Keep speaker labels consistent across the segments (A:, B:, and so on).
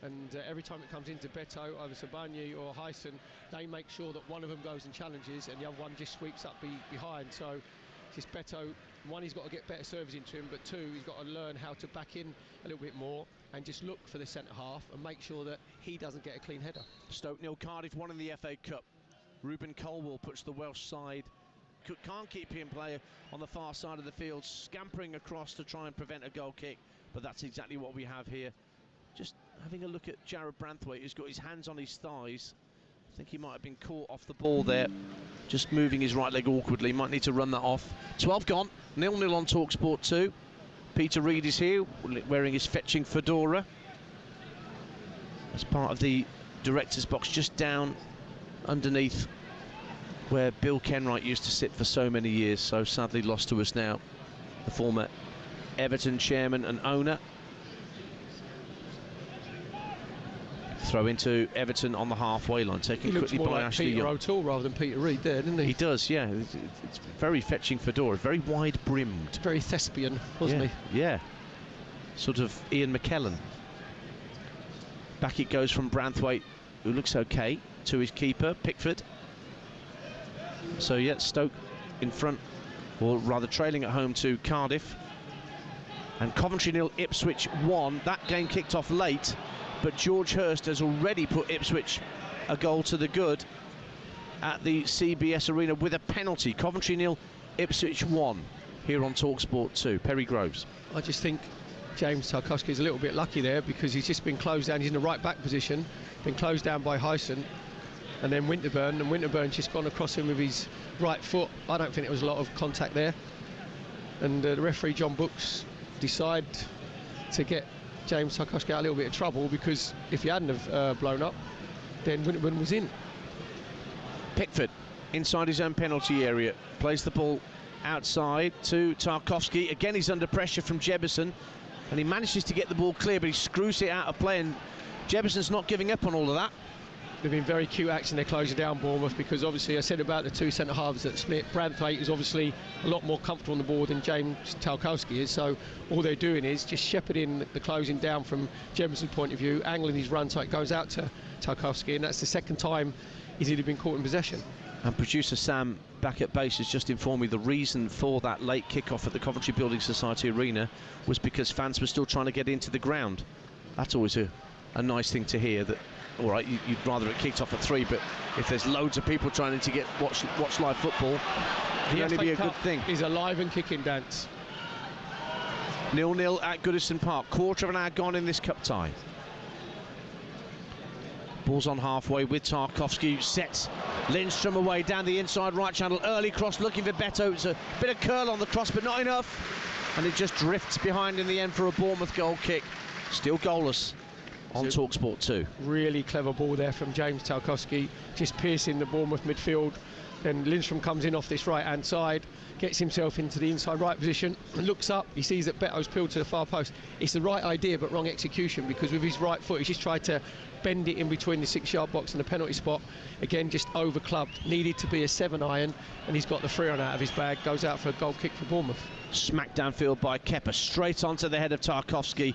A: And every time it comes into Beto, either Sabani or Hyson, they make sure that one of them goes and challenges and the other one just sweeps up behind. So just Beto, one, he's got to get better service into him, but two, he's got to learn how to back in a little bit more and just look for the centre half and make sure that he doesn't get a clean header.
B: Stoke 0, Cardiff 1 in the FA Cup. Ruben Colwell puts the Welsh side, can't keep him player on the far side of the field, scampering across to try and prevent a goal kick, but that's exactly what we have here. Just having a look at Jarrad Branthwaite, who's got his hands on his thighs. I think he might have been caught off the ball there, just moving his right leg awkwardly. Might need to run that off. 12 gone, 0-0 on TalkSport 2. Peter Reid is here, wearing his fetching fedora as part of the director's box, just down underneath where Bill Kenwright used to sit for so many years, so sadly lost to us now. The former Everton chairman and owner. Throw into Everton on the halfway line, taken quickly by
A: like
B: Ashley
A: Peter
B: Young.
A: O'Toole rather than Peter Reid there, didn't he?
B: He does, yeah. It's very fetching fedora, very wide brimmed.
A: Very thespian, wasn't
B: he? Yeah. Sort of Ian McKellen. Back it goes from Branthwaite, who looks okay, to his keeper, Pickford. So yeah, Stoke in front, or rather trailing at home to Cardiff. And Coventry 0, Ipswich 1. That game kicked off late, but George Hurst has already put Ipswich a goal to the good at the CBS Arena with a penalty. Coventry 0, Ipswich 1 here on TalkSport 2. Perry Groves.
A: I just think James Tarkowski's a little bit lucky there because he's just been closed down. He's in the right back position, been closed down by Hyson and then Winterburn, and Winterburn's just gone across him with his right foot. I don't think there was a lot of contact there. And the referee, John Brooks, decide to get James Tarkowski out a little bit of trouble, because if he hadn't have blown up, then Winterburn was in.
B: Pickford inside his own penalty area, plays the ball outside to Tarkowski. Again, he's under pressure from Jebison, and he manages to get the ball clear, but he screws it out of play, and Jebison's not giving up on all of that.
A: They've been very cute action. They're closing down Bournemouth, because obviously I said about the two centre halves that split. Branthwaite is obviously a lot more comfortable on the ball than James Tarkowski is, so all they're doing is just shepherding the closing down from Jebison's point of view, angling his run so it goes out to Tarkowski, and that's the second time he's either been caught in possession.
B: And producer Sam back at base has just informed me the reason for that late kick-off at the Coventry Building Society Arena was because fans were still trying to get into the ground. That's always a nice thing to hear, that all right, you'd rather it kicked off at 3, but if there's loads of people trying to watch live football, it can only be a good thing.
A: Is a live and kicking dance.
B: 0-0 at Goodison Park, quarter of an hour gone in this cup tie. Ball's on halfway with Tarkowski, sets Lindstrom away down the inside right channel, early cross looking for Beto. It's a bit of curl on the cross, but not enough, and it just drifts behind in the end for a Bournemouth goal kick. Still goalless on TalkSport 2.
A: Really clever ball there from James Tarkowski, just piercing the Bournemouth midfield. Then Lindstrom comes in off this right hand side, gets himself into the inside right position and looks up. He sees that Beto's peeled to the far post. It's the right idea but wrong execution, because with his right foot he's just tried to bend it in between the 6-yard box and the penalty spot. Again, just over clubbed. Needed to be a 7-iron, and he's got the 3-on out of his bag. Goes out for a goal kick for Bournemouth.
B: Smacked downfield by Kepa, straight onto the head of Tarkowski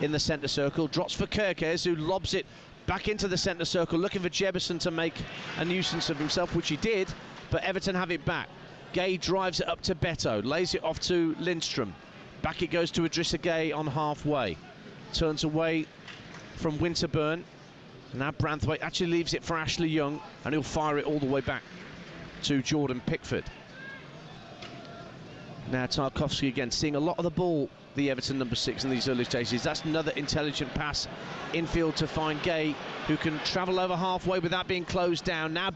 B: in the centre circle. Drops for Kirkes, who lobs it back into the centre circle, looking for Jebison to make a nuisance of himself, which he did, but Everton have it back. Gay drives it up to Beto, lays it off to Lindstrom. Back it goes to Idrissa Gay on halfway. Turns away from Winterburn. Now Branthwaite actually leaves it for Ashley Young, and he'll fire it all the way back to Jordan Pickford. Now Tarkowski again, seeing a lot of the ball, the Everton number 6 in these early stages. That's another intelligent pass infield to find Gay, who can travel over halfway without being closed down. Now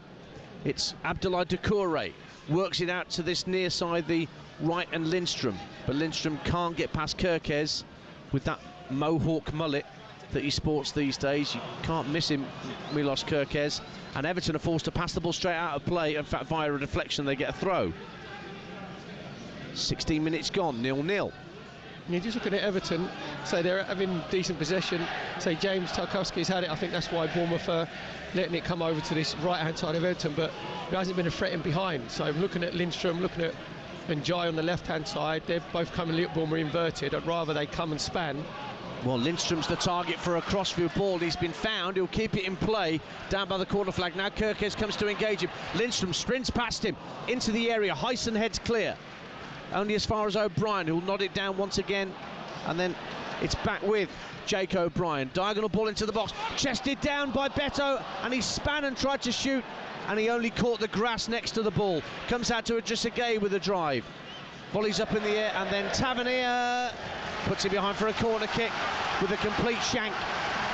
B: it's Abdoulaye Doucouré, works it out to this near side, the right, and Lindstrom, but Lindstrom can't get past Kirkes with that mohawk mullet that he sports these days. You can't miss him, Milos Kirkes, and Everton are forced to pass the ball straight out of play. In fact, via a deflection they get a throw. 16 minutes gone, 0-0.
A: You're just looking at Everton, so they're having decent possession. Say James Tarkowski's had it. I think that's why Bournemouth are letting it come over to this right-hand side of Everton, but there hasn't been a threat in behind. So looking at Lindstrom, looking at Njai on the left-hand side, they're both coming a little bit more inverted. I'd rather they come and span
B: Well, Lindstrom's the target for a crossfield ball. He's been found. He'll keep it in play down by the corner flag. Now Kirkes comes to engage him. Lindstrom sprints past him into the area. Hyson heads clear. Only as far as O'Brien, who'll nod it down once again. And then it's back with Jake O'Brien. Diagonal ball into the box. Chested down by Beto. And he span and tried to shoot. And he only caught the grass next to the ball. Comes out to Adrissagay with a drive. Volleys up in the air. And then Tavernier puts it behind for a corner kick with a complete shank.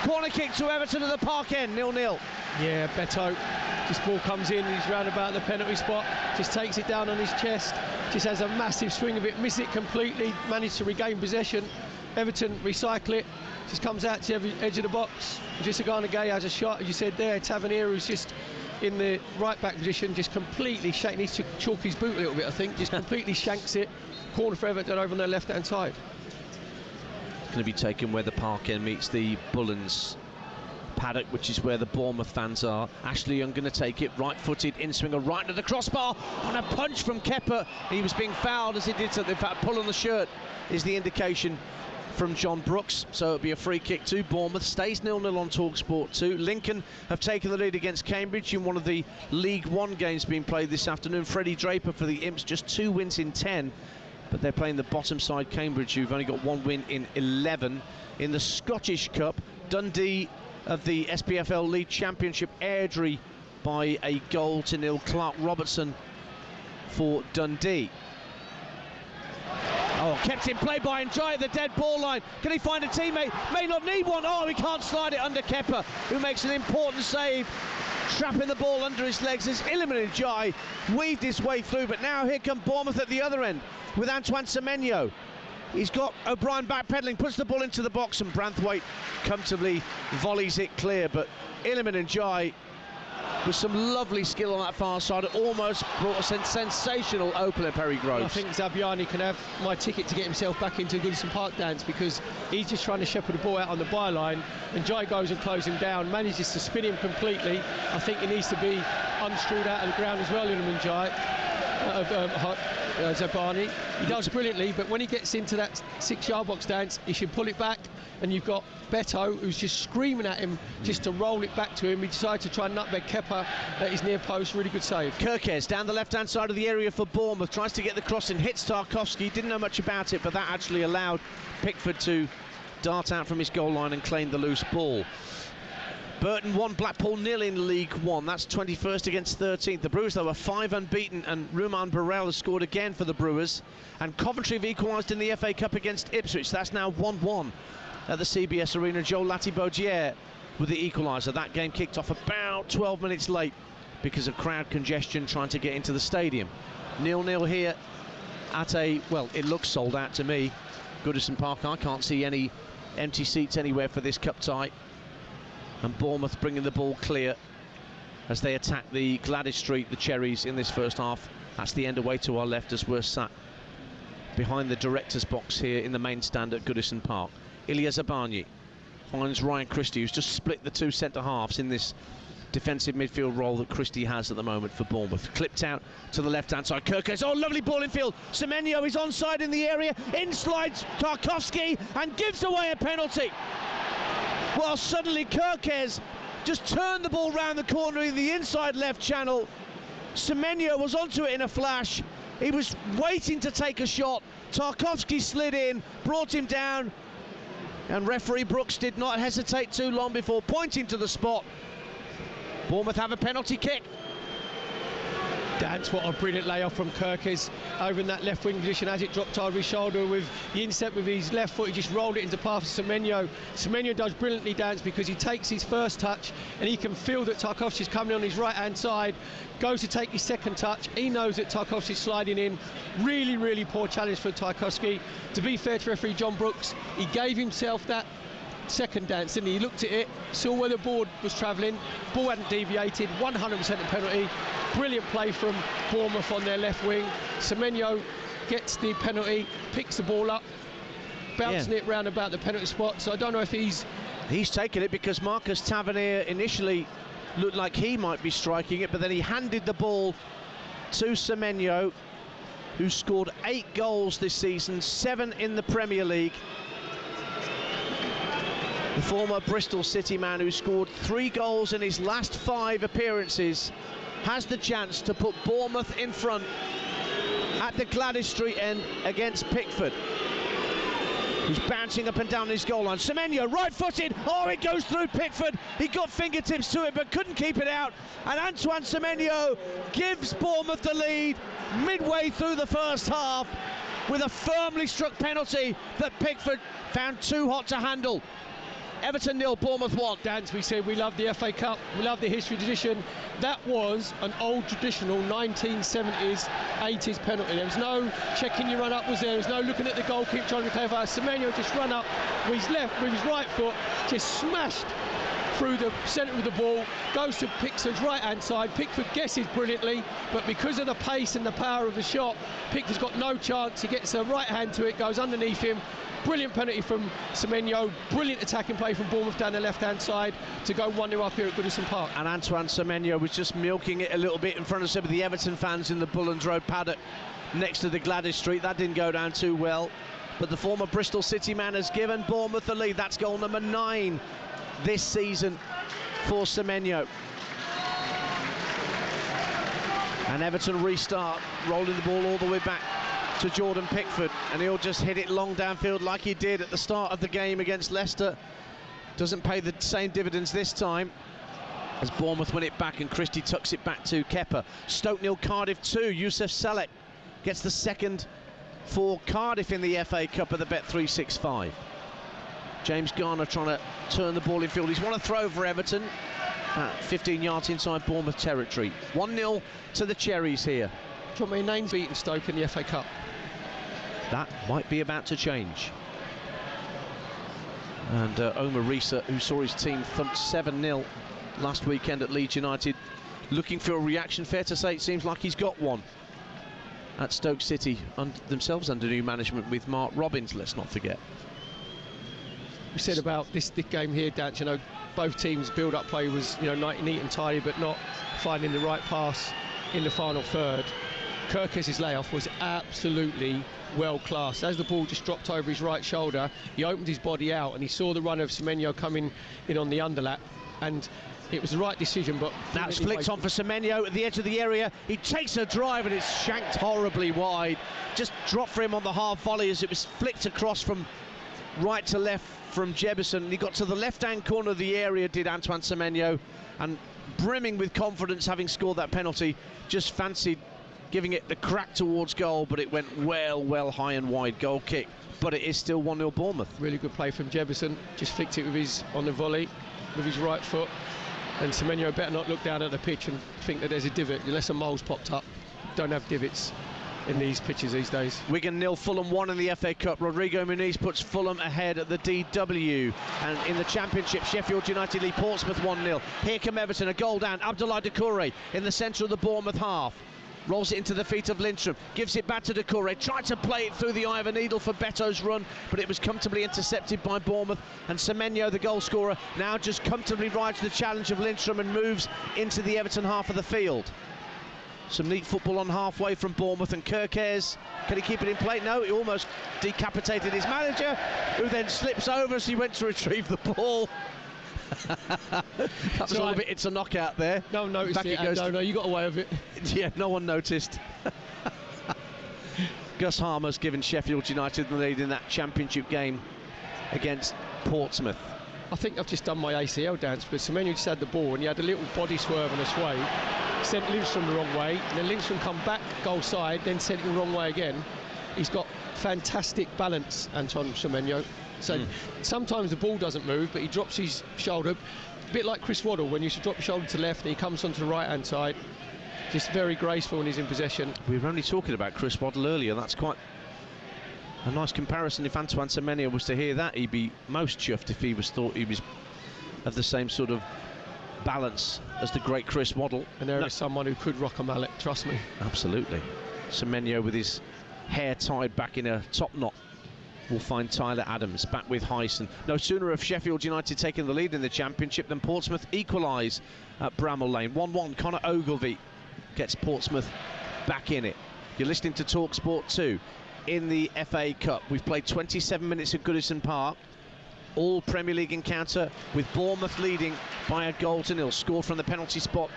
B: Corner kick to Everton at the park end, 0-0.
A: Yeah, Beto, this ball comes in, he's round about the penalty spot, just takes it down on his chest, just has a massive swing of it, miss it completely, managed to regain possession. Everton recycle it, just comes out to the edge of the box. Adrissagay has a shot, as you said there. Tavernier, who's just in the right back position, just completely shaking, needs to chalk his boot a little bit, I think, just completely shanks it. Corner for Everton over on their left hand side.
B: Going to be taken where the park end meets the Bullens paddock, which is where the Bournemouth fans are. Ashley Young going to take it, right-footed in-swinger, right to the crossbar, and a punch from Kepa. He was being fouled as he did something. In fact, pull on the shirt is the indication from John Brooks, so it'll be a free kick to Bournemouth. Stays 0-0 on TalkSport 2. Lincoln have taken the lead against Cambridge in one of the League One games being played this afternoon. Freddie Draper for the Imps, just 2 wins in 10. But they're playing the bottom side Cambridge, who've only got 1 win in 11. In the Scottish Cup, Dundee of the SPFL League Championship, Airdrie by a 0-0. Clark Robertson for Dundee. Oh, kept in play by Njai at the dead ball line. Can he find a teammate? May not need one. Oh, he can't slide it under Kepa, who makes an important save, trapping the ball under his legs as Iliman Njai weaved his way through. But now here come Bournemouth at the other end with Antoine Semenyo. He's got O'Brien backpedaling, puts the ball into the box, and Branthwaite comfortably volleys it clear. But Iliman Njai, with some lovely skill on that far side, almost brought a sensational opener, Perry Groves.
A: I think Zabiani can have my ticket to get himself back into Goodison Park dance, because he's just trying to shepherd the ball out on the byline, and Jai goes and closes him down, manages to spin him completely. I think he needs to be unscrewed out of the ground as well, Iliman Njai. Zabani. He does brilliantly, but when he gets into that 6-yard box dance, he should pull it back, and you've got Beto, who's just screaming at him just to roll it back to him. He decided to try and nutmeg Kepa at his near post. Really good save.
B: Kirkes down the left-hand side of the area for Bournemouth, tries to get the cross in, hits Tarkowski. Didn't know much about it, but that actually allowed Pickford to dart out from his goal line and claim the loose ball. Burton 1, Blackpool 0 in League One. That's 21st against 13th. The Brewers, though, are 5 unbeaten, and Ruman Burrell has scored again for the Brewers. And Coventry have equalised in the FA Cup against Ipswich. That's now 1-1 at the CBS Arena. Joe Latibeaudiere with the equaliser. That game kicked off about 12 minutes late because of crowd congestion trying to get into the stadium. 0-0 here at a, well, it looks sold out to me, Goodison Park. I can't see any empty seats anywhere for this cup tie. And Bournemouth bringing the ball clear as they attack the Gladys Street, the Cherries, in this first half. That's the end away to our left as we're sat behind the director's box here in the main stand at Goodison Park. Ilya Zabani finds Ryan Christie, who's just split the 2 centre-halves in this defensive midfield role that Christie has at the moment for Bournemouth. Clipped out to the left-hand side. Kirkes, oh, lovely ball in field. Semenyo is onside in the area. In slides Tarkowski and gives away a penalty. Well, suddenly Kirkes just turned the ball round the corner in the inside left channel. Semenyo was onto it in a flash. He was waiting to take a shot. Tarkowski slid in, brought him down, and referee Brooks did not hesitate too long before pointing to the spot. Bournemouth have a penalty kick.
A: That's what a brilliant layoff from Kirkes over in that left wing position as it dropped over his shoulder with the instep with his left foot. He just rolled it into path to Semenyo. Semenyo does brilliantly dance because he takes his first touch and he can feel that Tarkowski's coming on his right hand side, goes to take his second touch. He knows that Tarkowski's sliding in. Really poor challenge for Tarkowski. To be fair to referee John Brooks, he gave himself that second dance, didn't he? He looked at it, saw where the board was travelling, ball hadn't deviated, 100% a penalty. Brilliant play from Bournemouth on their left wing. Semenyo gets the penalty, picks the ball up, bouncing it round about the penalty spot. So I don't know if he's
B: taken it, because Marcus Tavernier initially looked like he might be striking it, but then he handed the ball to Semenyo, who scored 8 goals this season, 7 in the Premier League. The former Bristol City man who scored 3 goals in his last 5 appearances has the chance to put Bournemouth in front at the Gladys Street end against Pickford. He's bouncing up and down his goal line. Semenyo, right-footed. Oh, it goes through Pickford. He got fingertips to it, but couldn't keep it out. And Antoine Semenyo gives Bournemouth the lead midway through the first half with a firmly struck penalty that Pickford found too hot to handle. Everton 0, Bournemouth 1.
A: Dance, we said we love the FA Cup, we love the history tradition. That was an old traditional 1970s, 80s penalty. There was no checking your run up, was there? There was no looking at the goalkeeper trying to clever. Semenyo just run up with his left, with his right foot, just smashed through the centre of the ball, goes to Pickford's right-hand side. Pickford guesses brilliantly, but because of the pace and the power of the shot, Pickford's got no chance. He gets a right hand to it, goes underneath him. Brilliant penalty from Semenyo, brilliant attacking play from Bournemouth down the left-hand side to go 1-0 up here at Goodison Park.
B: And Antoine Semenyo was just milking it a little bit in front of some of the Everton fans in the Bullen's Road paddock next to the Gladys Street. That didn't go down too well, but the former Bristol City man has given Bournemouth the lead. That's goal number 9 this season for Semenyo. And Everton restart, rolling the ball all the way back to Jordan Pickford, and he'll just hit it long downfield like he did at the start of the game against Leicester. Doesn't pay the same dividends this time as Bournemouth win it back, and Christie tucks it back to Kepa. Stoke 0, Cardiff 2. Yusuf Salek gets the second for Cardiff in the FA Cup at the Bet365. James Garner trying to turn the ball in field. He's won a throw for Everton, 15 yards inside Bournemouth territory. 1-0 to the Cherries here.
A: Do you want me names beaten Stoke in the FA Cup?
B: That might be about to change. And Omar Risa, who saw his team thumped 7-0 last weekend at Leeds United, looking for a reaction. Fair to say it seems like he's got one at Stoke City, themselves under new management with Mark Robbins, let's not forget.
A: We said about this game here, Dance, you know, both teams' build-up play was, you know, neat and tidy, but not finding the right pass in the final third. Kirkes' layoff was absolutely well-classed. As the ball just dropped over his right shoulder, he opened his body out and he saw the run of Semenyo coming in on the underlap, and it was the right decision. But
B: now it's flicked on for Semenyo at the edge of the area. He takes a drive and it's shanked horribly wide. Just dropped for him on the half volley as it was flicked across from right to left from Jebison. He got to the left-hand corner of the area, did Antoine Semenyo, and brimming with confidence, having scored that penalty, just fancied giving it the crack towards goal, but it went well high and wide. Goal kick, but it is still 1-0 Bournemouth.
A: Really good play from Jebison, just flicked it with his on the volley with his right foot, and Semenyo better not look down at the pitch and think that there's a divot, unless a mole's popped up. Don't have divots in these pitches these days.
B: Wigan 0, Fulham 1 in the FA Cup. Rodrigo Muniz puts Fulham ahead at the DW. And in the Championship, Sheffield United lead Portsmouth 1-0. Here come Everton, a goal down. Abdoulaye Doucouré in the centre of the Bournemouth half. Rolls it into the feet of Lindstrom, gives it back to Doucouré, tried to play it through the eye of a needle for Beto's run, but it was comfortably intercepted by Bournemouth. And Semenyo, the goal scorer, now just comfortably rides the challenge of Lindstrom and moves into the Everton half of the field. Some neat football on halfway from Bournemouth, and Kirkes, can he keep it in play? No, he almost decapitated his manager, who then slips over as he went to retrieve the ball. That was a little bit, it's a knockout there.
A: No one noticed it, no, you got away with it.
B: Yeah, no one noticed. Gus Harmer's given Sheffield United the lead in that Championship game against Portsmouth.
A: I think I've just done my ACL dance, but Semenyo just had the ball and he had a little body swerve on a sway, sent Lindstrom the wrong way, and then Lindstrom come back goal side, then sent it the wrong way again. He's got fantastic balance, Antoine Semenyo. So sometimes the ball doesn't move, but he drops his shoulder, a bit like Chris Waddle when he used to drop your shoulder to the left and he comes onto the right-hand side. Just very graceful when he's in possession.
B: We were only talking about Chris Waddle earlier. That's quite a nice comparison. If Antoine Semenyo was to hear that, he'd be most chuffed if he was thought he was of the same sort of balance as the great Chris Waddle.
A: And there is someone who could rock a mallet, trust me.
B: Absolutely. Semenyo with his hair tied back in a top knot will find Tyler Adams back with Hyson. No sooner have Sheffield United taken the lead in the Championship than Portsmouth equalise at Bramall Lane. 1-1, Connor Ogilvie gets Portsmouth back in it. You're listening to TalkSport 2 in the FA Cup. We've played 27 minutes at Goodison Park. all Premier League encounter with Bournemouth leading by a goal to nil, scored from the penalty spot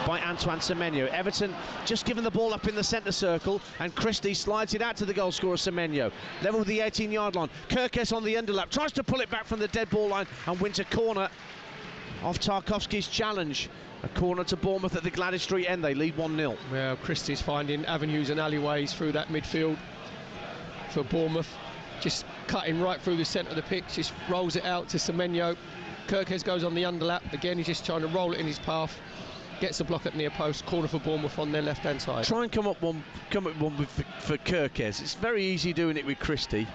B: by Antoine Semenyo. Everton just given the ball up in the centre circle, and Christie slides it out to the goal scorer Semenyo. Level with the 18-yard line. Kirkes on the underlap, tries to pull it back from the dead ball line and wins a corner off Tarkowski's challenge. A corner to Bournemouth at the Gladys Street end. They lead 1-0.
A: Well, Christie's finding avenues and alleyways through that midfield for Bournemouth. Just cutting right through the centre of the pitch, just rolls it out to Semenyo. Kirkes goes on the underlap. Again, he's just trying to roll it in his path. Gets the block at near post, corner for Bournemouth on their left-hand side.
B: Try and come up one for Kirkes. It's very easy doing it with Christie.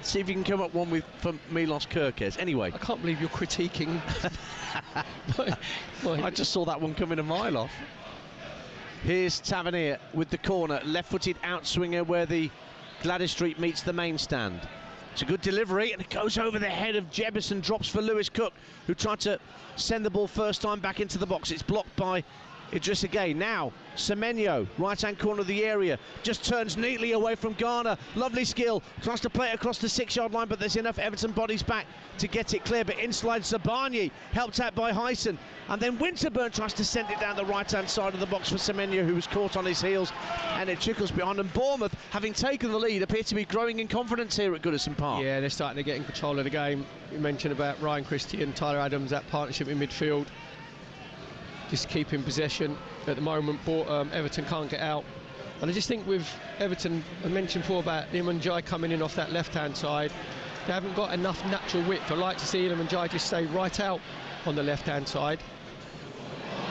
B: See if you can come up one for Milos Kirkes. Anyway,
A: I can't believe you're critiquing.
B: I just saw that one coming a mile off. Here's Tavernier with the corner, left-footed outswinger where the Gladys Street meets the main stand. It's a good delivery, and it goes over the head of Jebison, drops for Lewis Cook, who tried to send the ball first time back into the box. It's blocked by Idrissa Gueye. Now Semenyo, right-hand corner of the area, just turns neatly away from Garner. Lovely skill, tries to play it across the 6-yard line, but there's enough Everton bodies back to get it clear. But in slides Zabarnyi, helped out by Hyson, and then Winterburn tries to send it down the right-hand side of the box for Semenyo, who was caught on his heels, and it trickles behind. And Bournemouth, having taken the lead, appear to be growing in confidence here at Goodison Park.
A: Yeah, they're starting to get in control of the game. You mentioned about Ryan Christie and Tyler Adams, that partnership in midfield. Just keeping possession. At the moment, Everton can't get out. And I just think with Everton, I mentioned before about Iliman Ndiaye coming in off that left-hand side, they haven't got enough natural width. I'd like to see Iliman Ndiaye just stay right out on the left-hand side.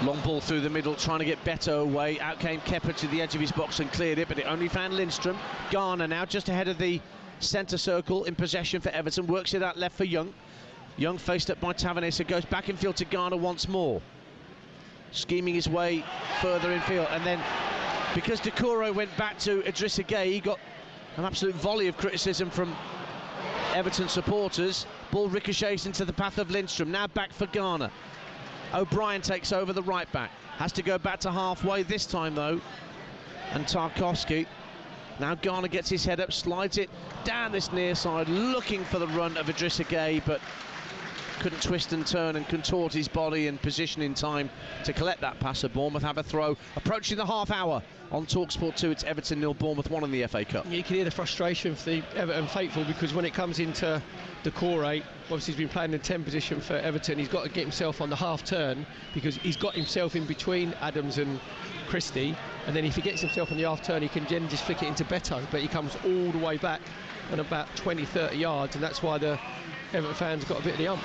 B: Long ball through the middle, trying to get Beto away. Out came Kepa to the edge of his box and cleared it, but it only found Lindstrom. Garner now just ahead of the centre circle in possession for Everton. Works it out left for Young. Young faced up by Tavernier, so goes back in field to Garner once more. Scheming his way further in field, and then because Doucouré went back to Idrissa Gueye, he got an absolute volley of criticism from Everton supporters. Ball ricochets into the path of Lindstrom. Now back for Garner. O'Brien takes over the right back. Has to go back to halfway this time though. And Tarkowski. Now Garner gets his head up, slides it down this near side, looking for the run of Idrissa Gueye, but couldn't twist and turn and contort his body and position in time to collect that pass. Bournemouth have a throw. Approaching the half hour on TalkSport 2, it's Everton 0, Bournemouth 1 in the FA Cup.
A: You can hear the frustration for the Everton faithful, because when it comes into Doucouré, obviously he's been playing in 10 position for Everton. He's got to get himself on the half turn, because he's got himself in between Adams and Christie, and then if he gets himself on the half turn, he can then just flick it into Beto, but he comes all the way back and about 20-30 yards, and that's why the Everton fans got a bit of the ump.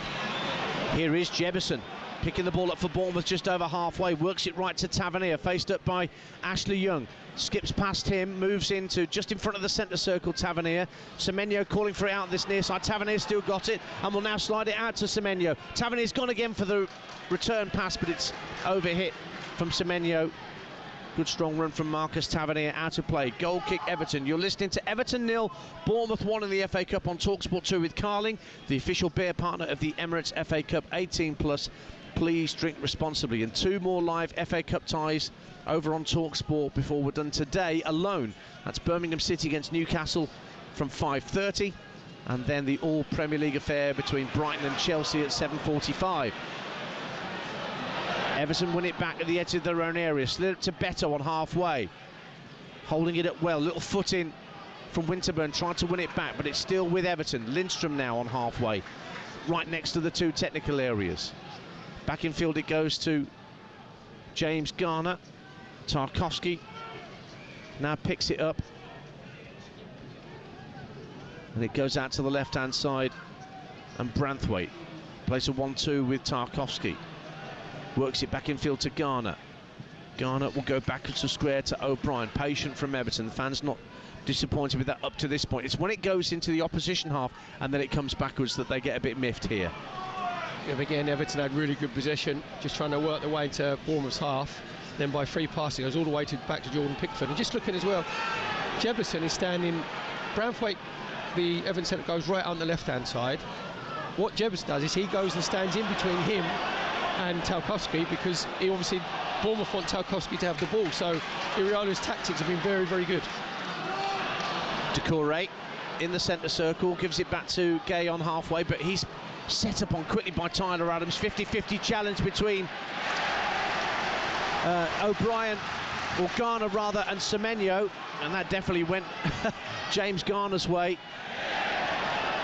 B: Here is Jebison picking the ball up for Bournemouth just over halfway, works it right to Tavernier, faced up by Ashley Young, skips past him, moves into just in front of the centre circle. Tavernier, Semenyo calling for it out this near side. Tavernier still got it and will now slide it out to Semenyo. Tavernier's gone again for the return pass, but it's overhit from Semenyo. Good strong run from Marcus Tavernier, out of play. Goal kick Everton. You're listening to Everton 0, Bournemouth 1 in the FA Cup on TalkSport 2 with Carling, the official beer partner of the Emirates FA Cup. 18+. Please drink responsibly. And 2 more live FA Cup ties over on TalkSport before we're done today alone. That's Birmingham City against Newcastle from 5:30, and then the all Premier League affair between Brighton and Chelsea at 7:45. Everton win it back at the edge of their own area, slid it to Beto on halfway, holding it up well, little foot in from Winterburn, trying to win it back, but it's still with Everton. Lindstrom now on halfway, right next to the 2 technical areas. Back in field it goes to James Garner. Tarkowski now picks it up, and it goes out to the left-hand side, and Branthwaite plays a 1-2 with Tarkowski. Works it back in field to Garner. Garner will go back to square to O'Brien. Patient from Everton. The fans not disappointed with that up to this point. It's when it goes into the opposition half and then it comes backwards that they get a bit miffed here.
A: Yeah, again, Everton had really good possession, just trying to work their way to Bournemouth's half. Then by free passing, goes all the way back to Jordan Pickford. And just looking as well, Jebison is standing. Branthwaite, the Everton centre, goes right on the left-hand side. What Jebison does is he goes and stands in between him and Tarkowski, because he obviously, Bournemouth want Tarkowski to have the ball, so Iriola's tactics have been very, very good.
B: Doucouré in the centre circle, gives it back to Gay on halfway, but he's set up on quickly by Tyler Adams. 50-50 challenge between O'Brien, or Garner rather, and Semenyo, and that definitely went James Garner's way.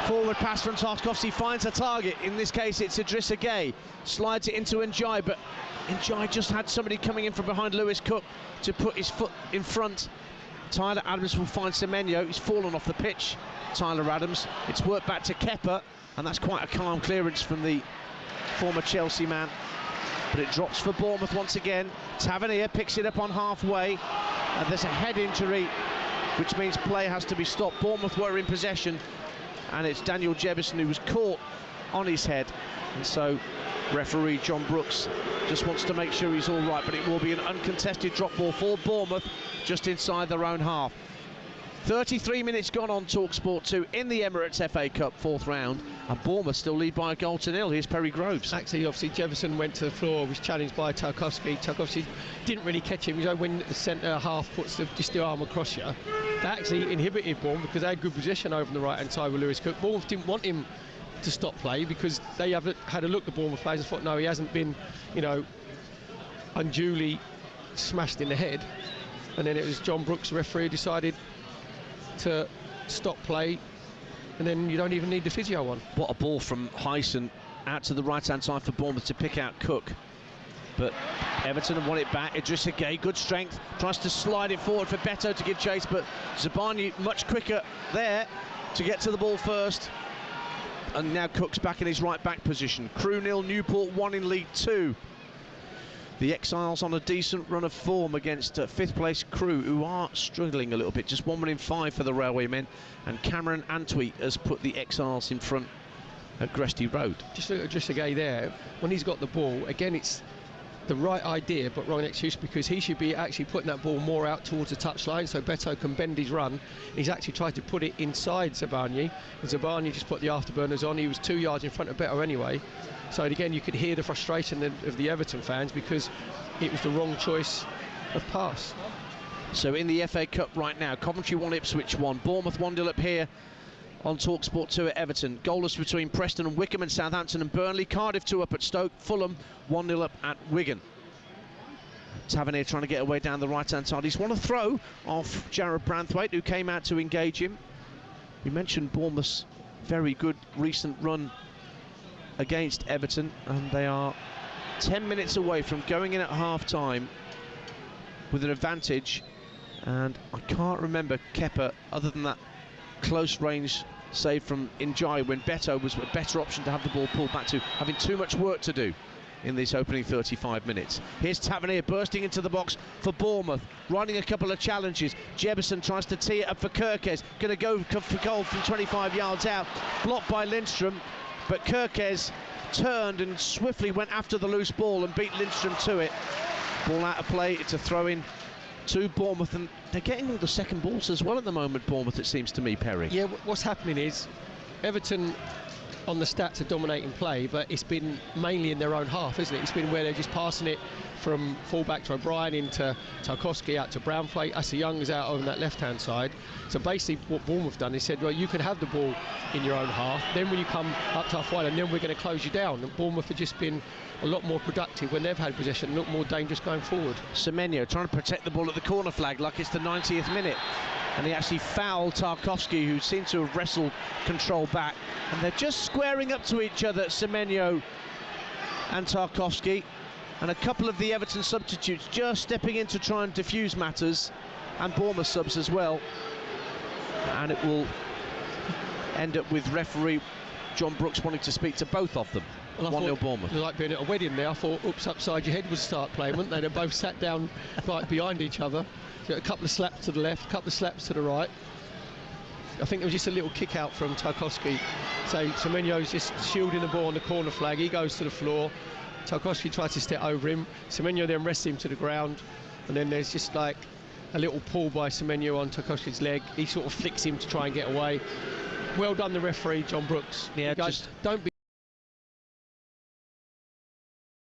B: Forward pass from Tarkowski, finds a target. In this case, it's Idrissa Gay. Slides it into Njai, but Njai just had somebody coming in from behind Lewis Cook to put his foot in front. Tyler Adams will find Semenyo. He's fallen off the pitch, Tyler Adams. It's worked back to Kepa, and that's quite a calm clearance from the former Chelsea man. But it drops for Bournemouth once again. Tavernier picks it up on halfway, and there's a head injury, which means play has to be stopped. Bournemouth were in possession, and it's Daniel Jebison who was caught on his head, and so referee John Brooks just wants to make sure he's all right, but it will be an uncontested drop ball for Bournemouth just inside their own half. 33 minutes gone on TalkSport 2 in the Emirates FA Cup fourth round, and Bournemouth still lead by a goal to nil. Here's Perry Groves.
A: Actually, obviously, Jefferson went to the floor, was challenged by Tarkowski. Tarkowski didn't really catch him. You know, when the centre half puts the arm across you, that actually inhibited Bournemouth because they had good position over on the right-hand side with Lewis Cook. Bournemouth didn't want him to stop play because they have had a look at Bournemouth players and thought, no, he hasn't been, you know, unduly smashed in the head. And then it was John Brooks, the referee, decided to stop play, and then you don't even need the physio one.
B: What a ball from Hyson out to the right-hand side for Bournemouth to pick out Cook. But Everton have won it back. Idrissa Gay, good strength, tries to slide it forward for Beto to give chase, but Zabani much quicker there to get to the ball first. And now Cook's back in his right-back position. Crew 0, Newport 1 in League 2. The Exiles on a decent run of form against fifth place Crew, who are struggling a little bit. Just 1 win in 5 for the Railwaymen, and Cameron Antwi has put the Exiles in front at Gresty Road.
A: Just look at Idrissa Gay there. When he's got the ball, again, it's the right idea but wrong excuse, because he should be actually putting that ball more out towards the touchline so Beto can bend his run. He's actually tried to put it inside Zabani, and Zabani just put the afterburners on. He was 2 yards in front of Beto anyway. So again, you could hear the frustration of the Everton fans because it was the wrong choice of pass.
B: So in the FA Cup right now, Coventry 1, Ipswich 1. Bournemouth 1-0 up here on TalkSport 2 at Everton. Goalless between Preston and Wickham, and Southampton and Burnley. Cardiff 2 up at Stoke. Fulham 1-0 up at Wigan. Tavernier trying to get away down the right-hand side. He's won a throw off Jarrod Branthwaite, who came out to engage him. We mentioned Bournemouth's very good recent run against Everton, and they are 10 minutes away from going in at half-time with an advantage. And I can't remember Kepa, other than that close-range save from Njai, when Beto was a better option to have the ball pulled back to, having too much work to do in this opening 35 minutes. Here's Tavernier bursting into the box for Bournemouth, running a couple of challenges. Jebison tries to tee it up for Kirkes, going to go for goal from 25 yards out, blocked by Lindstrom, but Kirkes turned and swiftly went after the loose ball and beat Lindstrom to it. Ball out of play, it's a throw-in to Bournemouth, and they're getting all the second balls as well at the moment, Bournemouth, it seems to me, Perry.
A: Yeah, what's happening is Everton on the stats are dominating play, but it's been mainly in their own half, isn't it? It's been where they're just passing it from fullback to O'Brien into Tarkowski, out to Brownflake. Ashley Young is out on that left-hand side. So basically what Bournemouth done is said, well, you can have the ball in your own half, then when you come up to half-wide, and then we're going to close you down. And Bournemouth have just been a lot more productive when they've had possession, a lot more dangerous going forward.
B: Semenyo trying to protect the ball at the corner flag like it's the 90th minute. And he actually fouled Tarkowski, who seemed to have wrestled control back. And they're just squaring up to each other, Semenyo and Tarkowski. And a couple of the Everton substitutes just stepping in to try and diffuse matters, and Bournemouth subs as well. And it will end up with referee John Brooks wanting to speak to both of them. Well, 1-0 Bournemouth.
A: Like being at a wedding there, I thought, oops, upside your head would start playing, wouldn't they? They both sat down right behind each other. So a couple of slaps to the left, a couple of slaps to the right. I think there was just a little kick out from Tarkowski. So Semenyo's just shielding the ball on the corner flag. He goes to the floor. Tarkowski tries to step over him. Semenyo then rests him to the ground. And then there's just like a little pull by Semenyo on Tarkowski's leg. He sort of flicks him to try and get away. Well done, the referee, John Brooks.
B: Yeah,
A: just don't be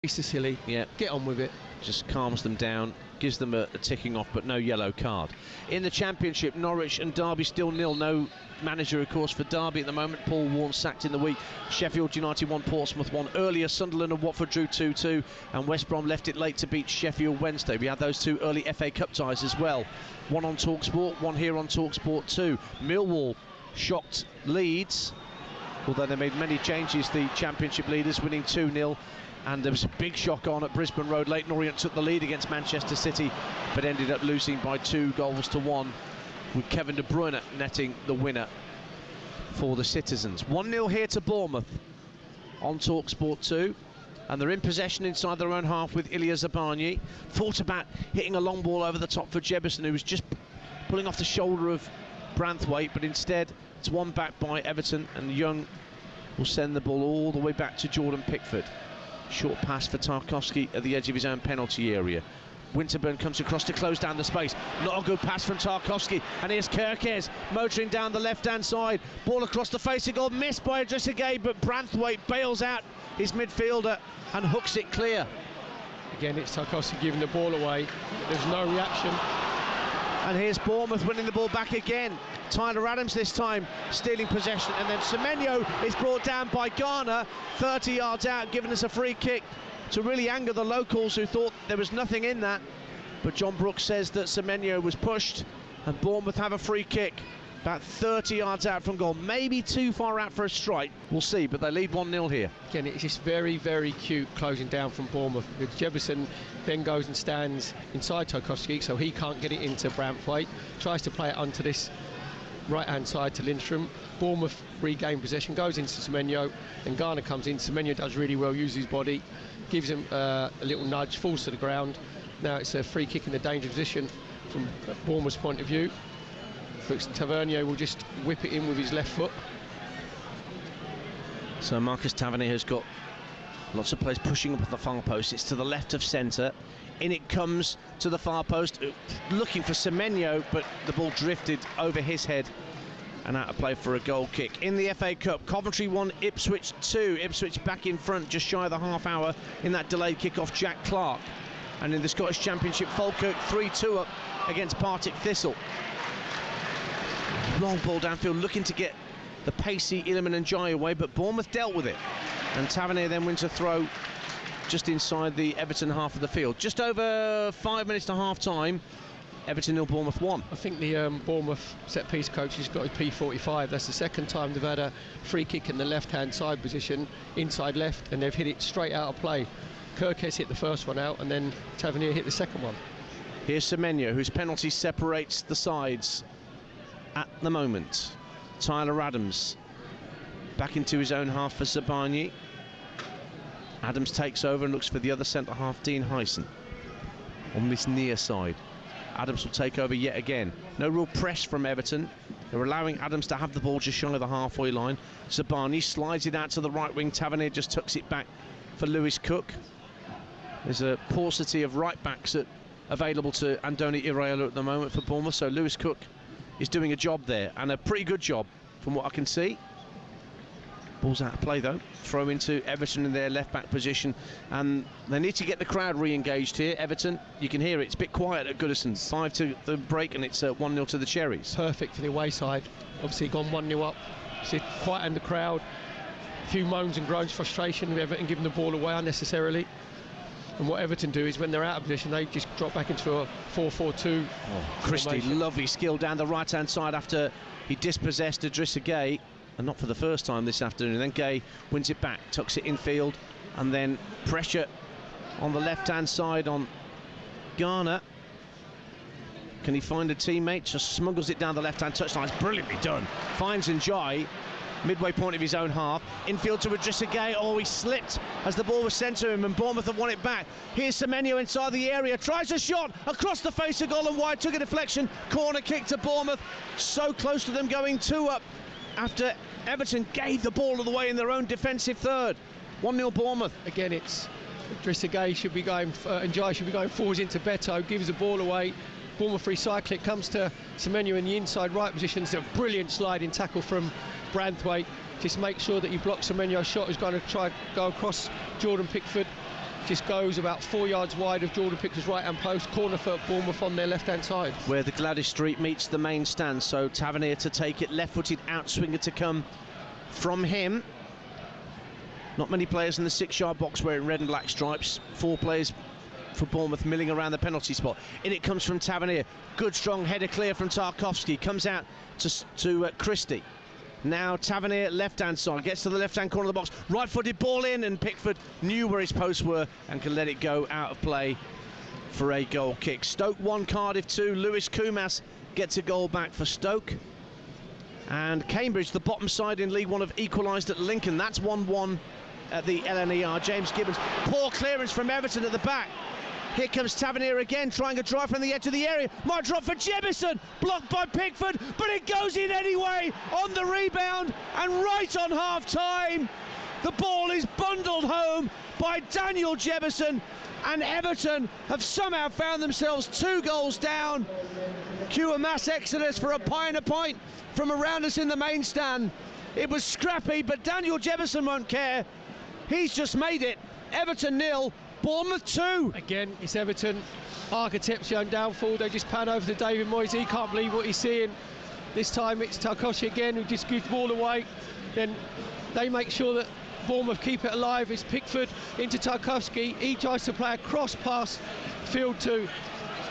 A: so silly.
B: Yeah,
A: get on with it.
B: Just calms them down, gives them a ticking off, but no yellow card. In the Championship, Norwich and Derby still nil. No manager, of course, for Derby at the moment. Paul Warne sacked in the week. Sheffield United won, Portsmouth won earlier. Sunderland and Watford drew 2-2, and West Brom left it late to beat Sheffield Wednesday. We had those two early FA Cup ties as well. One on TalkSport, one here on TalkSport 2. Millwall shocked Leeds, although they made many changes, the Championship leaders, winning 2-0. And there was a big shock on at Brisbane Road. Leyton Orient took the lead against Manchester City, but ended up losing by 2-1, with Kevin De Bruyne netting the winner for the Citizens. 1-0 here to Bournemouth on TalkSport 2. And they're in possession inside their own half with Ilya Zabarnyi. Thought about hitting a long ball over the top for Jebison, who was just pulling off the shoulder of Branthwaite, but instead it's won back by Everton, and Young will send the ball all the way back to Jordan Pickford. Short pass for Tarkowski at the edge of his own penalty area. Winterburn comes across to close down the space. Not a good pass from Tarkowski, and here's Kerkez motoring down the left-hand side. Ball across the face of goal, missed by Idrissa Gueye, but Branthwaite bails out his midfielder and hooks it clear.
A: Again, it's Tarkowski giving the ball away. There's no reaction.
B: And here's Bournemouth winning the ball back again. Tyler Adams this time stealing possession, and then Semenyo is brought down by Garner 30 yards out, giving us a free kick to really anger the locals, who thought there was nothing in that. But John Brooks says that Semenyo was pushed, and Bournemouth have a free kick about 30 yards out from goal, maybe too far out for a strike. We'll see, but they lead 1-0 here.
A: Again, it's just very, very cute closing down from Bournemouth. With Jebison then goes and stands inside Tarkowski, so he can't get it into Branthwaite. Tries to play it onto this right-hand side to Lindstrom. Bournemouth regain possession, goes into Semenyo, and Garner comes in. Semenyo does really well, uses his body, gives him a little nudge, falls to the ground. Now it's a free kick in a dangerous position from Bournemouth's point of view. Tavernier will just whip it in with his left foot.
B: So Marcus Tavernier has got lots of players pushing up at the far post. It's to the left of centre. In it comes to the far post, looking for Semenyo, but the ball drifted over his head and out of play for a goal kick. In the FA Cup, Coventry 1, Ipswich 2. Ipswich back in front just shy of the half hour in that delayed kick-off, Jack Clark. And in the Scottish Championship, Falkirk 3-2 up against Partick Thistle. Long ball downfield, looking to get the pacey Iliman Ndiaye away, but Bournemouth dealt with it. And Tavernier then wins a throw just inside the Everton half of the field. Just over 5 minutes to half-time, Everton 0, Bournemouth 1.
A: I think the Bournemouth set-piece coach has got his P45. That's the second time they've had a free kick in the left-hand side position, inside left, and they've hit it straight out of play. Kerkez hit the first one out, and then Tavernier hit the second one.
B: Here's Semenyo, whose penalty separates the sides at the moment. Tyler Adams back into his own half for Zabarnyi. Adams takes over and looks for the other centre-half, Dean Hyson, on this near side. Adams will take over yet again. No real press from Everton. They're allowing Adams to have the ball just shy of the halfway line. Zabarnyi slides it out to the right wing. Tavernier just tucks it back for Lewis Cook. There's a paucity of right-backs available to Andoni Iraola at the moment for Bournemouth, so Lewis Cook is doing a job there, and a pretty good job from what I can see. Ball's out of play though. Throw into Everton in their left-back position, and they need to get the crowd re-engaged here. Everton, you can hear it, it's a bit quiet at Goodison. 5 to the break, and it's 1-0 to the Cherries.
A: Perfect for the away side. Obviously gone 1-0 up. See, quiet in the crowd. A few moans and groans, frustration with Everton giving the ball away unnecessarily. And what Everton do is when they're out of position, they just drop back into a 4-4-2.
B: Christie, lovely skill down the right-hand side after he dispossessed Idrissa Gueye, and not for the first time this afternoon. And then Gueye wins it back, tucks it infield, and then pressure on the left-hand side on Garner. Can he find a teammate? Just smuggles it down the left-hand touchline. It's brilliantly done. Finds Ndiaye, midway point of his own half. Infield to Idrissa Gueye. Oh, he slipped as the ball was sent to him, and Bournemouth have won it back. Here's Semenyo inside the area, tries a shot across the face of goal and wide, took a deflection. Corner kick to Bournemouth. So close to them going 2 up after Everton gave the ball away in their own defensive third. 1-0 Bournemouth.
A: Again, it's Idrissa Gueye should be going, Ndiaye should be going forwards into Beto, gives the ball away. Bournemouth recycle it, comes to Semenyo in the inside right position. It's a brilliant sliding tackle from Branthwaite. Just make sure that you block Semenyo's shot, who's going to try go across Jordan Pickford. just goes about 4 yards wide of Jordan Pickford's right-hand post. Corner for Bournemouth on their left-hand side.
B: Where the Gladys Street meets the main stand, so Tavernier to take it, left-footed outswinger to come from him. Not many players in the 6-yard box wearing red and black stripes. 4 players for Bournemouth milling around the penalty spot. In it comes from Tavernier. Good strong header clear from Tarkowski. Comes out to Christie. Now Tavernier left-hand side, gets to the left-hand corner of the box. Right-footed ball in, and Pickford knew where his posts were and can let it go out of play for a goal kick. Stoke 1, Cardiff 2. Lewis Kumas gets a goal back for Stoke. And Cambridge, the bottom side in League One, have equalised at Lincoln. That's 1-1 at the LNER. James Gibbons. Poor clearance from Everton at the back. Here comes Tavernier again, trying a drive from the edge of the area. Might drop for Jemison, blocked by Pickford, but it goes in anyway on the rebound, and right on half-time, the ball is bundled home by Daniel Jemison, and Everton have somehow found themselves 2 goals down. Cue a mass exodus for a pie and a pint from around us in the main stand. It was scrappy, but Daniel Jemison won't care. He's just made it. Everton 0. Bournemouth 2.
A: Again, it's Everton. Architect's own downfall. They just pan over to David Moyes. He can't believe what he's seeing. This time it's Tarkowski again who just gives the ball away. Then they make sure that Bournemouth keep it alive. It's Pickford into Tarkowski. He tries to play a cross pass field to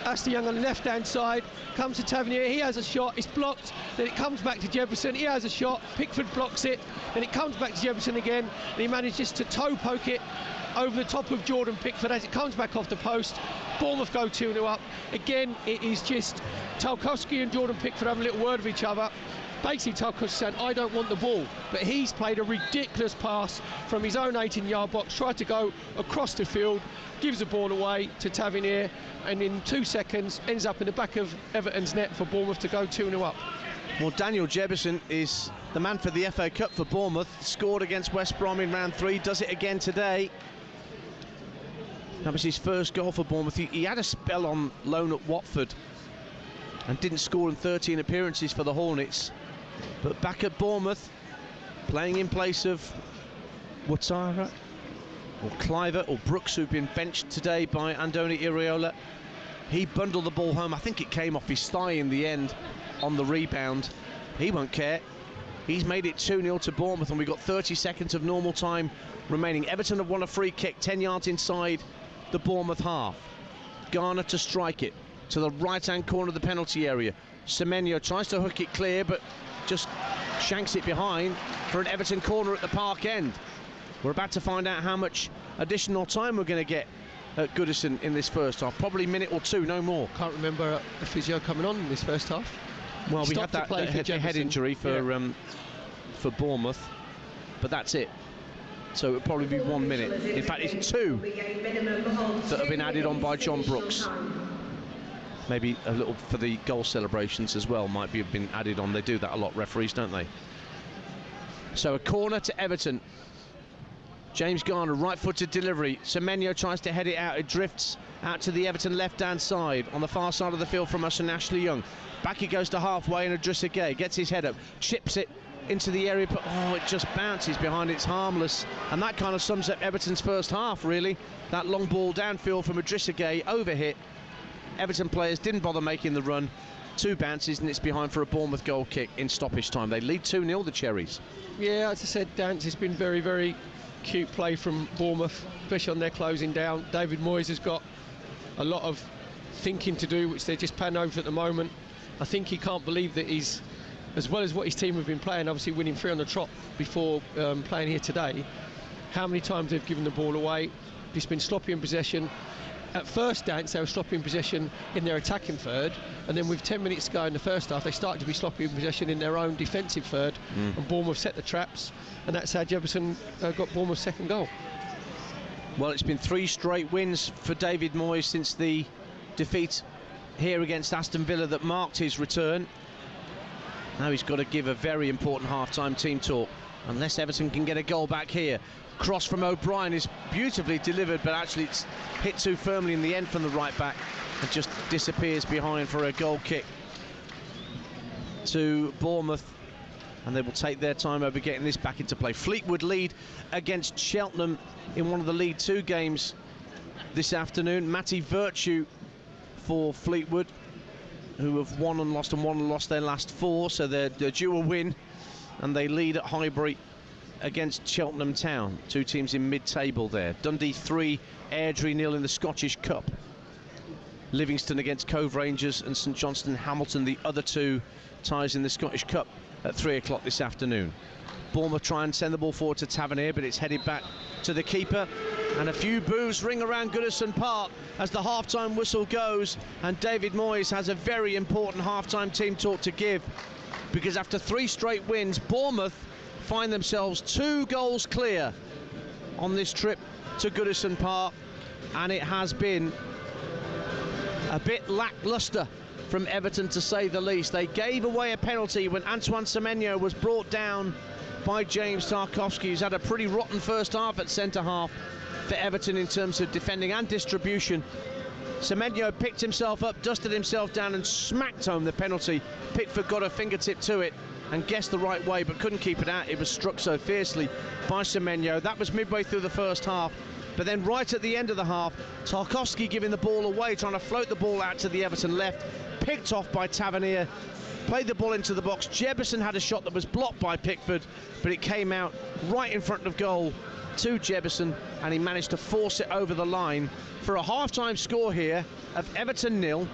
A: Ashley Young on the left-hand side. Comes to Tavernier. He has a shot. It's blocked. Then it comes back to Jefferson. He has a shot. Pickford blocks it. Then it comes back to Jefferson again. And he manages to toe poke it over the top of Jordan Pickford as it comes back off the post. Bournemouth go 2-0 up. Again, it is just Tarkowski and Jordan Pickford having a little word with each other. Basically, Tarkowski saying, I don't want the ball. But he's played a ridiculous pass from his own 18-yard box, tried to go across the field, gives the ball away to Tavernier, and in 2 seconds ends up in the back of Everton's net for Bournemouth to go 2-0 up.
B: Well, Daniel Jefferson is the man for the FA Cup for Bournemouth. Scored against West Brom in round 3, does it again today. That was his first goal for Bournemouth. He had a spell on loan at Watford and didn't score in 13 appearances for the Hornets. But back at Bournemouth, playing in place of Ouattara or Cliver or Brooks, who've been benched today by Andoni Iraola. He bundled the ball home. I think it came off his thigh in the end on the rebound. He won't care. He's made it 2-0 to Bournemouth, and we've got 30 seconds of normal time remaining. Everton have won a free kick 10 yards inside the Bournemouth half. Garner to strike it to the right-hand corner of the penalty area. Semenyo tries to hook it clear, but just shanks it behind for an Everton corner at the park end. We're about to find out how much additional time we're going to get at Goodison in this first half. Probably a minute or 2, no more.
A: Can't remember a physio coming on in this first half.
B: Well, we had that head injury for Bournemouth, but that's it. So it'll probably be 1 minute. In fact, it's 2 that have been added on by John Brooks. Maybe a little for the goal celebrations as well might have been added on. They do that a lot, referees, don't they? So a corner to Everton. James Garner, right-footed delivery. Semenyo tries to head it out. It drifts out to the Everton left-hand side on the far side of the field from us and Ashley Young. Back he goes to halfway, and Idrissa Gueye gets his head up, chips it into the area, but it just bounces behind. It's harmless, and that kind of sums up Everton's first half, really. That long ball downfield from Idrissa Gueye, overhit. Everton players didn't bother making the run. 2 bounces, and it's behind for a Bournemouth goal kick in stoppage time. They lead 2-0, the Cherries. Yeah,
A: as I said, Dan, it's been very, very cute play from Bournemouth, especially on their closing down. David Moyes has got a lot of thinking to do, which they're just panning over at the moment. I think he can't believe that he's, as well as what his team have been playing, obviously winning 3 on the trot before playing here today, how many times they've given the ball away. Just been sloppy in possession. At first dance, they were sloppy in possession in their attacking third, and then with 10 minutes to go in the first half, they started to be sloppy in possession in their own defensive third, and Bournemouth set the traps, and that's how Jefferson got Bournemouth's second goal.
B: Well, it's been 3 straight wins for David Moyes since the defeat here against Aston Villa that marked his return. Now he's got to give a very important half-time team talk, unless Everton can get a goal back here. Cross from O'Brien is beautifully delivered, but actually it's hit too firmly in the end from the right back and just disappears behind for a goal kick to Bournemouth, and they will take their time over getting this back into play. Fleetwood lead against Cheltenham in one of the League 2 games this afternoon. Matty Virtue for Fleetwood, who have won and lost their last 4, so they're due a win, and they lead at Highbury against Cheltenham Town, 2 teams in mid-table there. Dundee 3, Airdrie 0 in the Scottish Cup. Livingston against Cove Rangers, and St Johnstone Hamilton, the other 2 ties in the Scottish Cup, at 3 o'clock this afternoon. Bournemouth try and send the ball forward to Tavernier, but it's headed back to the keeper, and a few boos ring around Goodison Park as the half-time whistle goes, and David Moyes has a very important half-time team talk to give, because after 3 straight wins, Bournemouth find themselves 2 goals clear on this trip to Goodison Park, and it has been a bit lacklustre from Everton, to say the least. They gave away a penalty when Antoine Semenyo was brought down by James Tarkowski, who's had a pretty rotten first half at centre-half for Everton in terms of defending and distribution. Semenyo picked himself up, dusted himself down and smacked home the penalty. Pickford got a fingertip to it and guessed the right way, but couldn't keep it out. It was struck so fiercely by Semenyo. That was midway through the first half. But then right at the end of the half, Tarkowski giving the ball away, trying to float the ball out to the Everton left, picked off by Tavernier, played the ball into the box. Jebison had a shot that was blocked by Pickford, but it came out right in front of goal to Jebison, and he managed to force it over the line for a half-time score here of Everton 0,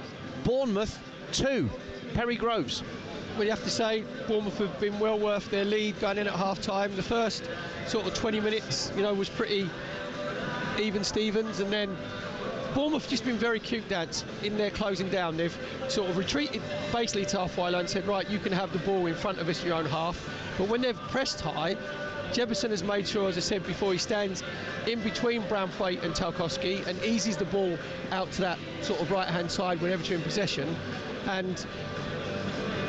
B: Bournemouth 2. Perry Groves.
A: Well, you have to say Bournemouth have been well worth their lead going in at half-time. The first sort of 20 minutes, was pretty even Stevens, and then Bournemouth just been very cute, Dance, in their closing down. They've sort of retreated basically to halfway line and said, right, you can have the ball in front of us in your own half. But when they've pressed high, Jebison has made sure, as I said before, he stands in between Brownthwaite and Tarkowski and eases the ball out to that sort of right-hand side whenever you're in possession. And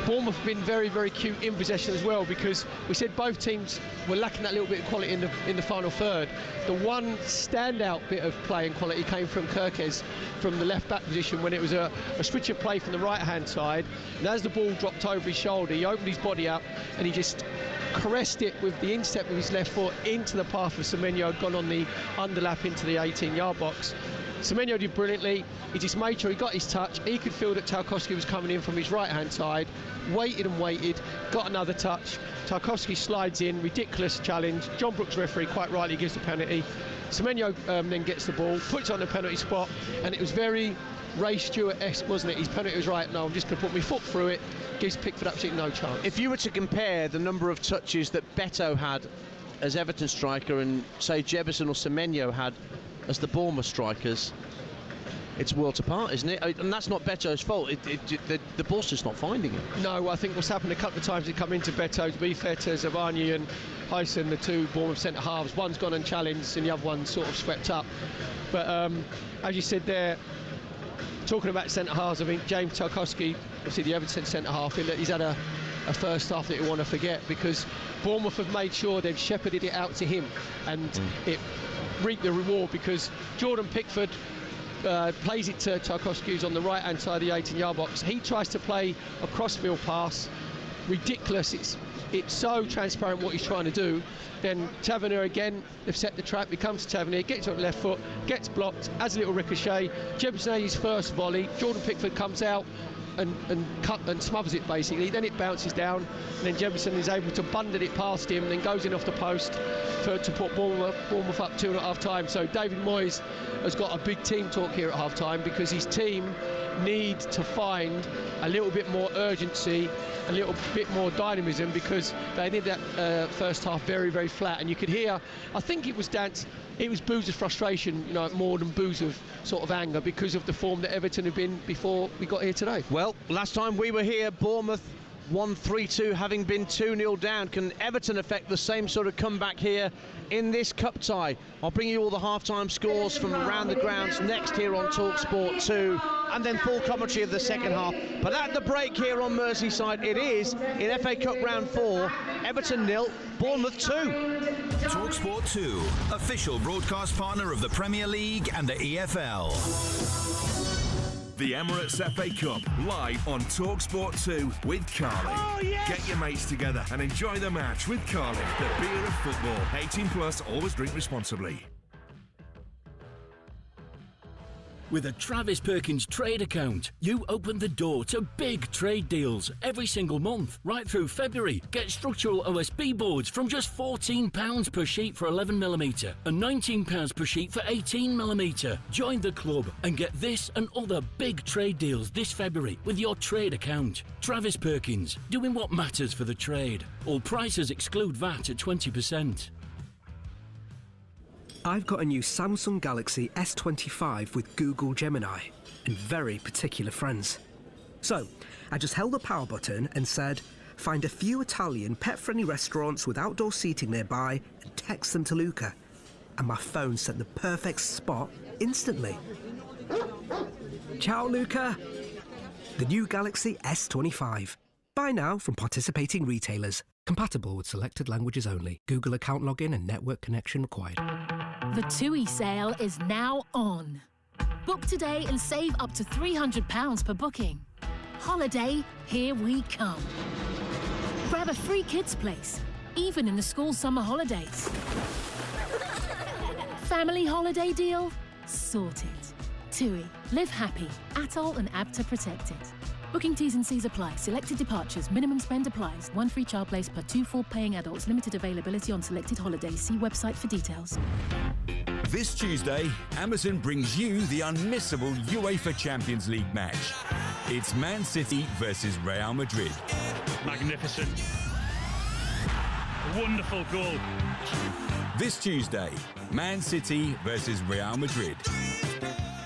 A: Bournemouth have been very, very cute in possession as well, because we said both teams were lacking that little bit of quality in the final third. The one standout bit of play and quality came from Kirkes from the left-back position, when it was a switch of play from the right-hand side, and as the ball dropped over his shoulder, he opened his body up and he just caressed it with the instep of his left foot into the path of Semenyo, had gone on the underlap into the 18-yard box. Semenyo did brilliantly. He just made sure he got his touch. He could feel that Tarkowski was coming in from his right-hand side, waited and waited, got another touch. Tarkowski slides in, ridiculous challenge. John Brooks, referee, quite rightly gives the penalty. Semenyo then gets the ball, puts it on the penalty spot, and it was very Ray Stewart-esque, wasn't it? His penalty was right, no, I'm just going to put my foot through it, gives Pickford absolutely no chance.
B: If you were to compare the number of touches that Beto had as Everton striker and, say, Jebison or Semenyo had as the Bournemouth strikers, it's worlds apart, isn't it? And that's not Beto's fault. The ball's just not finding it.
A: No, I think what's happened a couple of times, it come into Beto, to be fair to Zavani and Hyson, the 2 Bournemouth centre-halves. One's gone and challenged and the other one's sort of swept up. But as you said there, talking about centre-halves, I think James Tarkowski, obviously the Everton centre-half, he's had a first half that you want to forget, because Bournemouth have made sure they've shepherded it out to him, and it reaped the reward, because Jordan Pickford plays it to Tarkowski, who's on the right-hand side of the 18-yard box. He tries to play a cross-field pass. Ridiculous. It's so transparent what he's trying to do. Then Tavernier again, they've set the trap. He comes to Tavernier, gets on the left foot, gets blocked, has a little ricochet. Jebison his first volley. Jordan Pickford comes out and smothers it basically. Then it bounces down, and then Jebison is able to bundle it past him, and then goes in off the post to put Bournemouth up 2 at half time. So David Moyes has got a big team talk here at half time, because his team need to find a little bit more urgency, a little bit more dynamism, because they did that first half very, very flat. And you could hear, I think it was boos of frustration, more than boos of sort of anger, because of the form that Everton have been before we got here today.
B: Well, last time we were here, Bournemouth won 3-2, having been 2-0 down. Can Everton affect the same sort of comeback here in this cup tie? I'll bring you all the half-time scores from around the grounds next here on TalkSport 2, and then full commentary of the second half. But at the break here on Merseyside, it is in FA Cup round 4, Everton 0, Bournemouth 2.
C: TalkSport 2, official broadcast partner of the Premier League and the EFL. The Emirates FA Cup, live on TalkSport 2 with Carling.
B: Oh, yes!
C: Get your mates together and enjoy the match with Carling, the beer of football. 18 plus, always drink responsibly.
D: With a Travis Perkins trade account, you open the door to big trade deals every single month, right through February. Get structural OSB boards from just £14 per sheet for 11mm and £19 per sheet for 18mm. Join the club and get this and other big trade deals this February with your trade account. Travis Perkins, doing what matters for the trade. All prices exclude VAT at 20%.
E: I've got a new Samsung Galaxy S25 with Google Gemini and very particular friends. So, I just held the power button and said, find a few Italian pet-friendly restaurants with outdoor seating nearby and text them to Luca. And my phone sent the perfect spot instantly. Ciao, Luca. The new Galaxy S25. Buy now from participating retailers. Compatible with selected languages only. Google account login and network connection required.
F: The TUI sale is now on. Book today and save up to £300 per booking. Holiday, here we come. Grab a free kids place, even in the school summer holidays. Family holiday deal? Sorted. TUI. Live happy. Atoll and ABTA protected. Booking T's and C's apply. Selected departures. Minimum spend applies. 1 free child place per 2 full paying adults. Limited availability on selected holidays. See website for details.
C: This Tuesday, Amazon brings you the unmissable UEFA Champions League match. It's Man City versus Real Madrid.
G: Magnificent. A wonderful goal.
C: This Tuesday, Man City versus Real Madrid.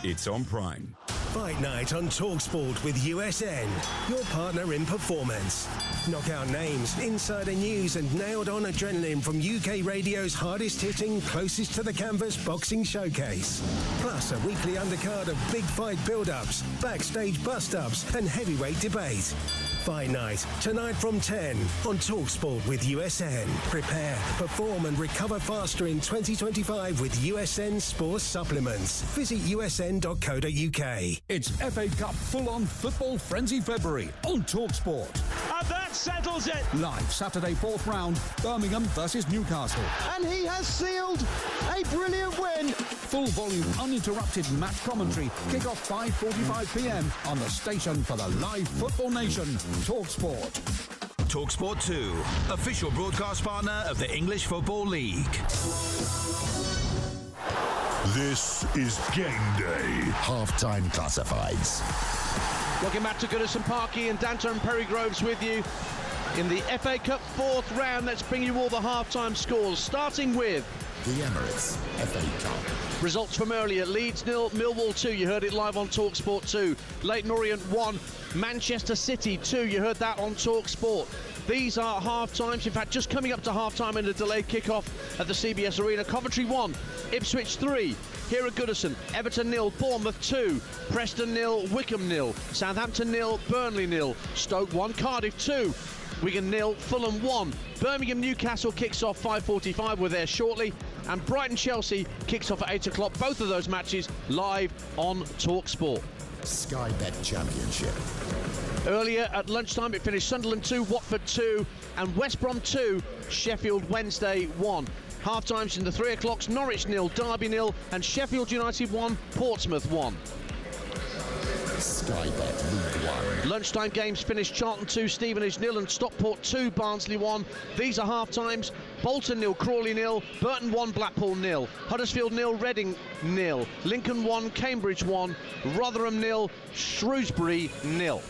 C: It's on Prime.
H: Fight Night on TalkSport with USN, your partner in performance. Knockout names, insider news and nailed-on adrenaline from UK radio's hardest-hitting, closest to the canvas boxing showcase. Plus a weekly undercard of big fight build-ups, backstage bust-ups and heavyweight debate. Fight Night, tonight from 10 on TalkSport with USN. Prepare, perform and recover faster in 2025 with USN Sports Supplements. Visit usn.co.uk.
I: It's FA Cup full-on football frenzy February on TalkSport.
J: And that settles it.
I: Live Saturday 4th round, Birmingham versus Newcastle.
J: And he has sealed a brilliant win.
I: Full volume, uninterrupted match commentary. Kick-off 5:45pm on the station for the live football nation, TalkSport.
C: TalkSport 2, official broadcast partner of the English Football League.
K: This is Game Day. Half-time classifieds.
B: Welcome back to Goodison Parky and Danter and Perry Groves with you in the FA Cup 4th round. Let's bring you all the half-time scores, starting with
K: the Emirates FA Cup.
B: Results from earlier: Leeds 0, Millwall 2. You heard it live on TalkSport 2. Leyton Orient 1, Manchester City 2. You heard that on TalkSport. These are half-times. In fact, just coming up to half-time in a delayed kick-off at the CBS Arena. Coventry 1, Ipswich 3. Here at Goodison, Everton 0, Bournemouth 2, Preston 0, Wickham 0, Southampton 0, Burnley 0, Stoke 1, Cardiff 2, Wigan 0, Fulham 1. Birmingham Newcastle kicks off 5:45. We're there shortly. And Brighton Chelsea kicks off at 8 o'clock. Both of those matches live on TalkSport.
K: Sky Bet Championship.
B: Earlier at lunchtime it finished Sunderland 2, Watford 2 and West Brom 2, Sheffield Wednesday 1. Half-times in the 3 o'clocks: Norwich 0, Derby 0 and Sheffield United 1, Portsmouth 1.
K: Sky Bet League 1.
B: Lunchtime games finished: Charlton 2, Stevenage 0 and Stockport 2, Barnsley 1. These are half-times: Bolton 0, Crawley 0, Burton 1, Blackpool 0, Huddersfield 0, Reading 0, Lincoln 1, Cambridge 1, Rotherham 0, Shrewsbury 0.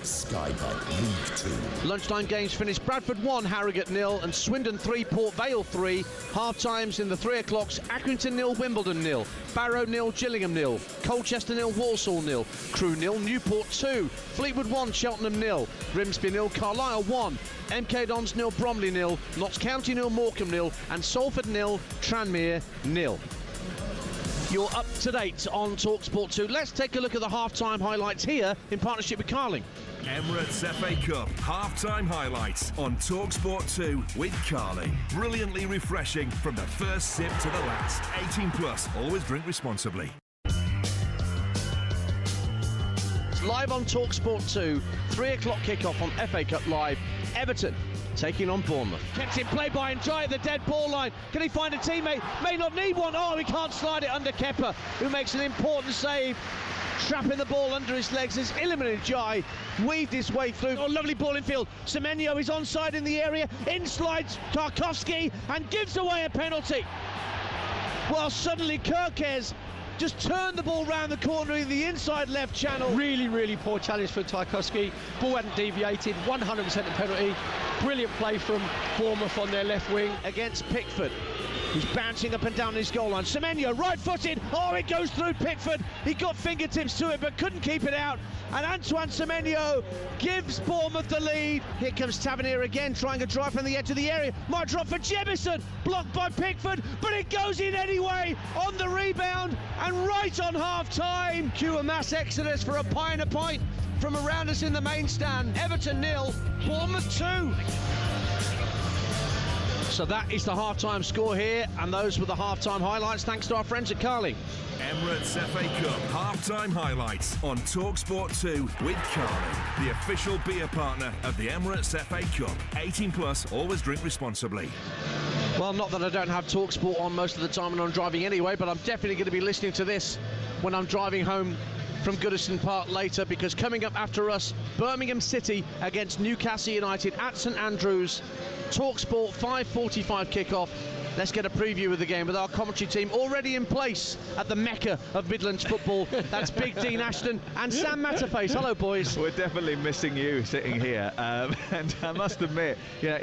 K: Sky Bet League 2.
B: Lunchtime games finished: Bradford 1, Harrogate 0 and Swindon 3, Port Vale 3. Half-times in the 3 o'clocks: Accrington 0, Wimbledon 0, Barrow 0, Gillingham 0, Colchester 0, Walsall 0, Crewe 0, Newport 2, Fleetwood 1, Cheltenham 0, Grimsby 0, Carlisle 1, MK Dons 0, Bromley 0, Notts County 0, Morecambe 0 and Salford 0, Tranmere 0. You're up to date on TalkSport 2. Let's take a look at the half-time highlights here in partnership with Carling.
C: Emirates FA Cup half-time highlights on TalkSport 2 with Carling. Brilliantly refreshing from the first sip to the last. 18 plus. Always drink responsibly.
B: It's live on TalkSport 2. 3 o'clock kickoff on FA Cup Live. Everton taking on Bournemouth. Kept in play by Njai at the dead ball line. Can he find a teammate? May not need one. Oh, he can't slide it under Kepa, who makes an important save, trapping the ball under his legs as Iliman Njai weaved his way through. Oh, lovely ball in field. Semenyo is onside in the area. In slides Tarkowski and gives away a penalty. Well, suddenly Kirkes just turned the ball round the corner in the inside left channel.
A: Really poor challenge for Tarkowski. Ball hadn't deviated, 100% a penalty. Brilliant play from Bournemouth on their left wing.
B: Against Pickford, who's bouncing up and down his goal line. Semenyo, right-footed. Oh, it goes through Pickford. He got fingertips to it, but couldn't keep it out. And Antoine Semenyo gives Bournemouth the lead. Here comes Tavernier again, trying a drive from the edge of the area. Might drop for Jemison, blocked by Pickford, but it goes in anyway on the rebound and right on half-time. Cue a mass exodus for a pie and a pint from around us in the main stand. Everton 0, Bournemouth 2. So that is the half-time score here, and those were the half-time highlights, thanks to our friends at Carling.
C: Emirates FA Cup half-time highlights on TalkSport 2 with Carling, the official beer partner of the Emirates FA Cup. 18 plus, always drink responsibly.
B: Well, not that I don't have TalkSport on most of the time when I'm driving anyway, but I'm definitely going to be listening to this when I'm driving home from Goodison Park later, because coming up after us, Birmingham City against Newcastle United at St Andrews. TalkSport 5:45 kickoff. Let's get a preview of the game with our commentary team already in place at the mecca of Midlands football. That's Big Dean Ashton and Sam Matterface. Hello, boys.
L: We're definitely missing you sitting here, and I must admit, you know,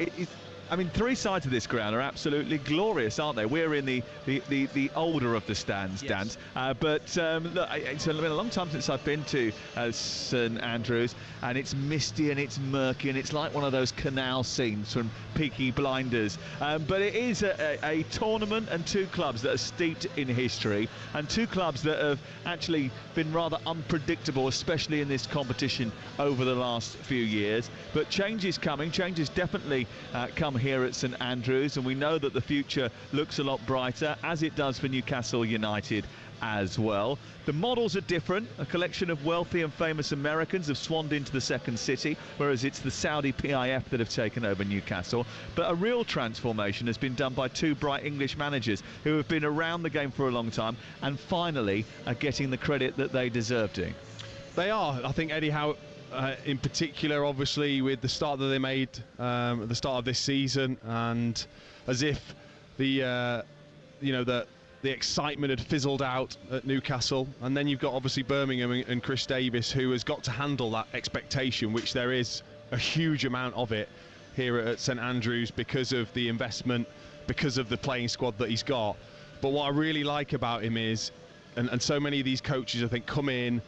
L: I mean, three sides of this ground are absolutely glorious, aren't they? We're in the older of the stands,
B: yes.
L: Dan. But look, it's been a long time since I've been to St Andrews, and it's misty and it's murky and it's like one of those canal scenes from Peaky Blinders. But it is a tournament and two clubs that are steeped in history, and two clubs that have actually been rather unpredictable, especially in this competition over the last few years. But change is coming. Change is definitely come here at St Andrews, and we know that the future looks a lot brighter, as it does for Newcastle United as well. The models are different. A collection of wealthy and famous Americans have swanned into the second city, whereas it's the Saudi PIF that have taken over Newcastle. But a real transformation has been done by two bright English managers who have been around the game for a long time and finally are getting the credit that they deserve to.
M: They are. I think Eddie Howe in particular, obviously, with the start that they made at the start of this season, and as if the excitement had fizzled out at Newcastle, and then you've got obviously Birmingham and Chris Davis, who has got to handle that expectation, which there is a huge amount of it here at St Andrews because of the investment, because of the playing squad that he's got. But what I really like about him is, and so many of these coaches I think come in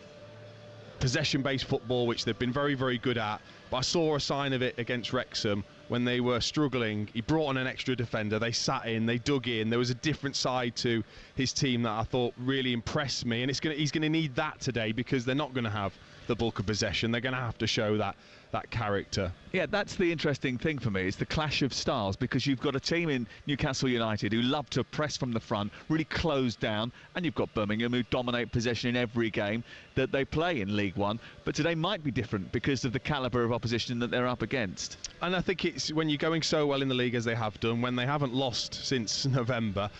M: possession-based football, which they've been very, very good at, but I saw a sign of it against Wrexham when they were struggling. He brought on an extra defender, they sat in, they dug in. There was a different side to his team that I thought really impressed me, and he's going to need that today, because they're not going to have the bulk of possession. They're going to have to show that character.
L: Yeah, that's the interesting thing for me. It's the clash of styles, because you've got a team in Newcastle United who love to press from the front, really close down, and you've got Birmingham who dominate possession in every game that they play in League One. But today might be different because of the calibre of opposition that they're up against.
M: And I think it's when you're going so well in the league as they have done, when they haven't lost since November,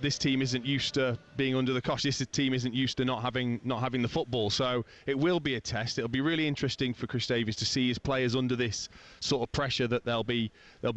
M: this team isn't used to being under the cosh. This team isn't used to not having the football. So it will be a test. It'll be really interesting for Chris Davies to see his players under this sort of pressure that they'll be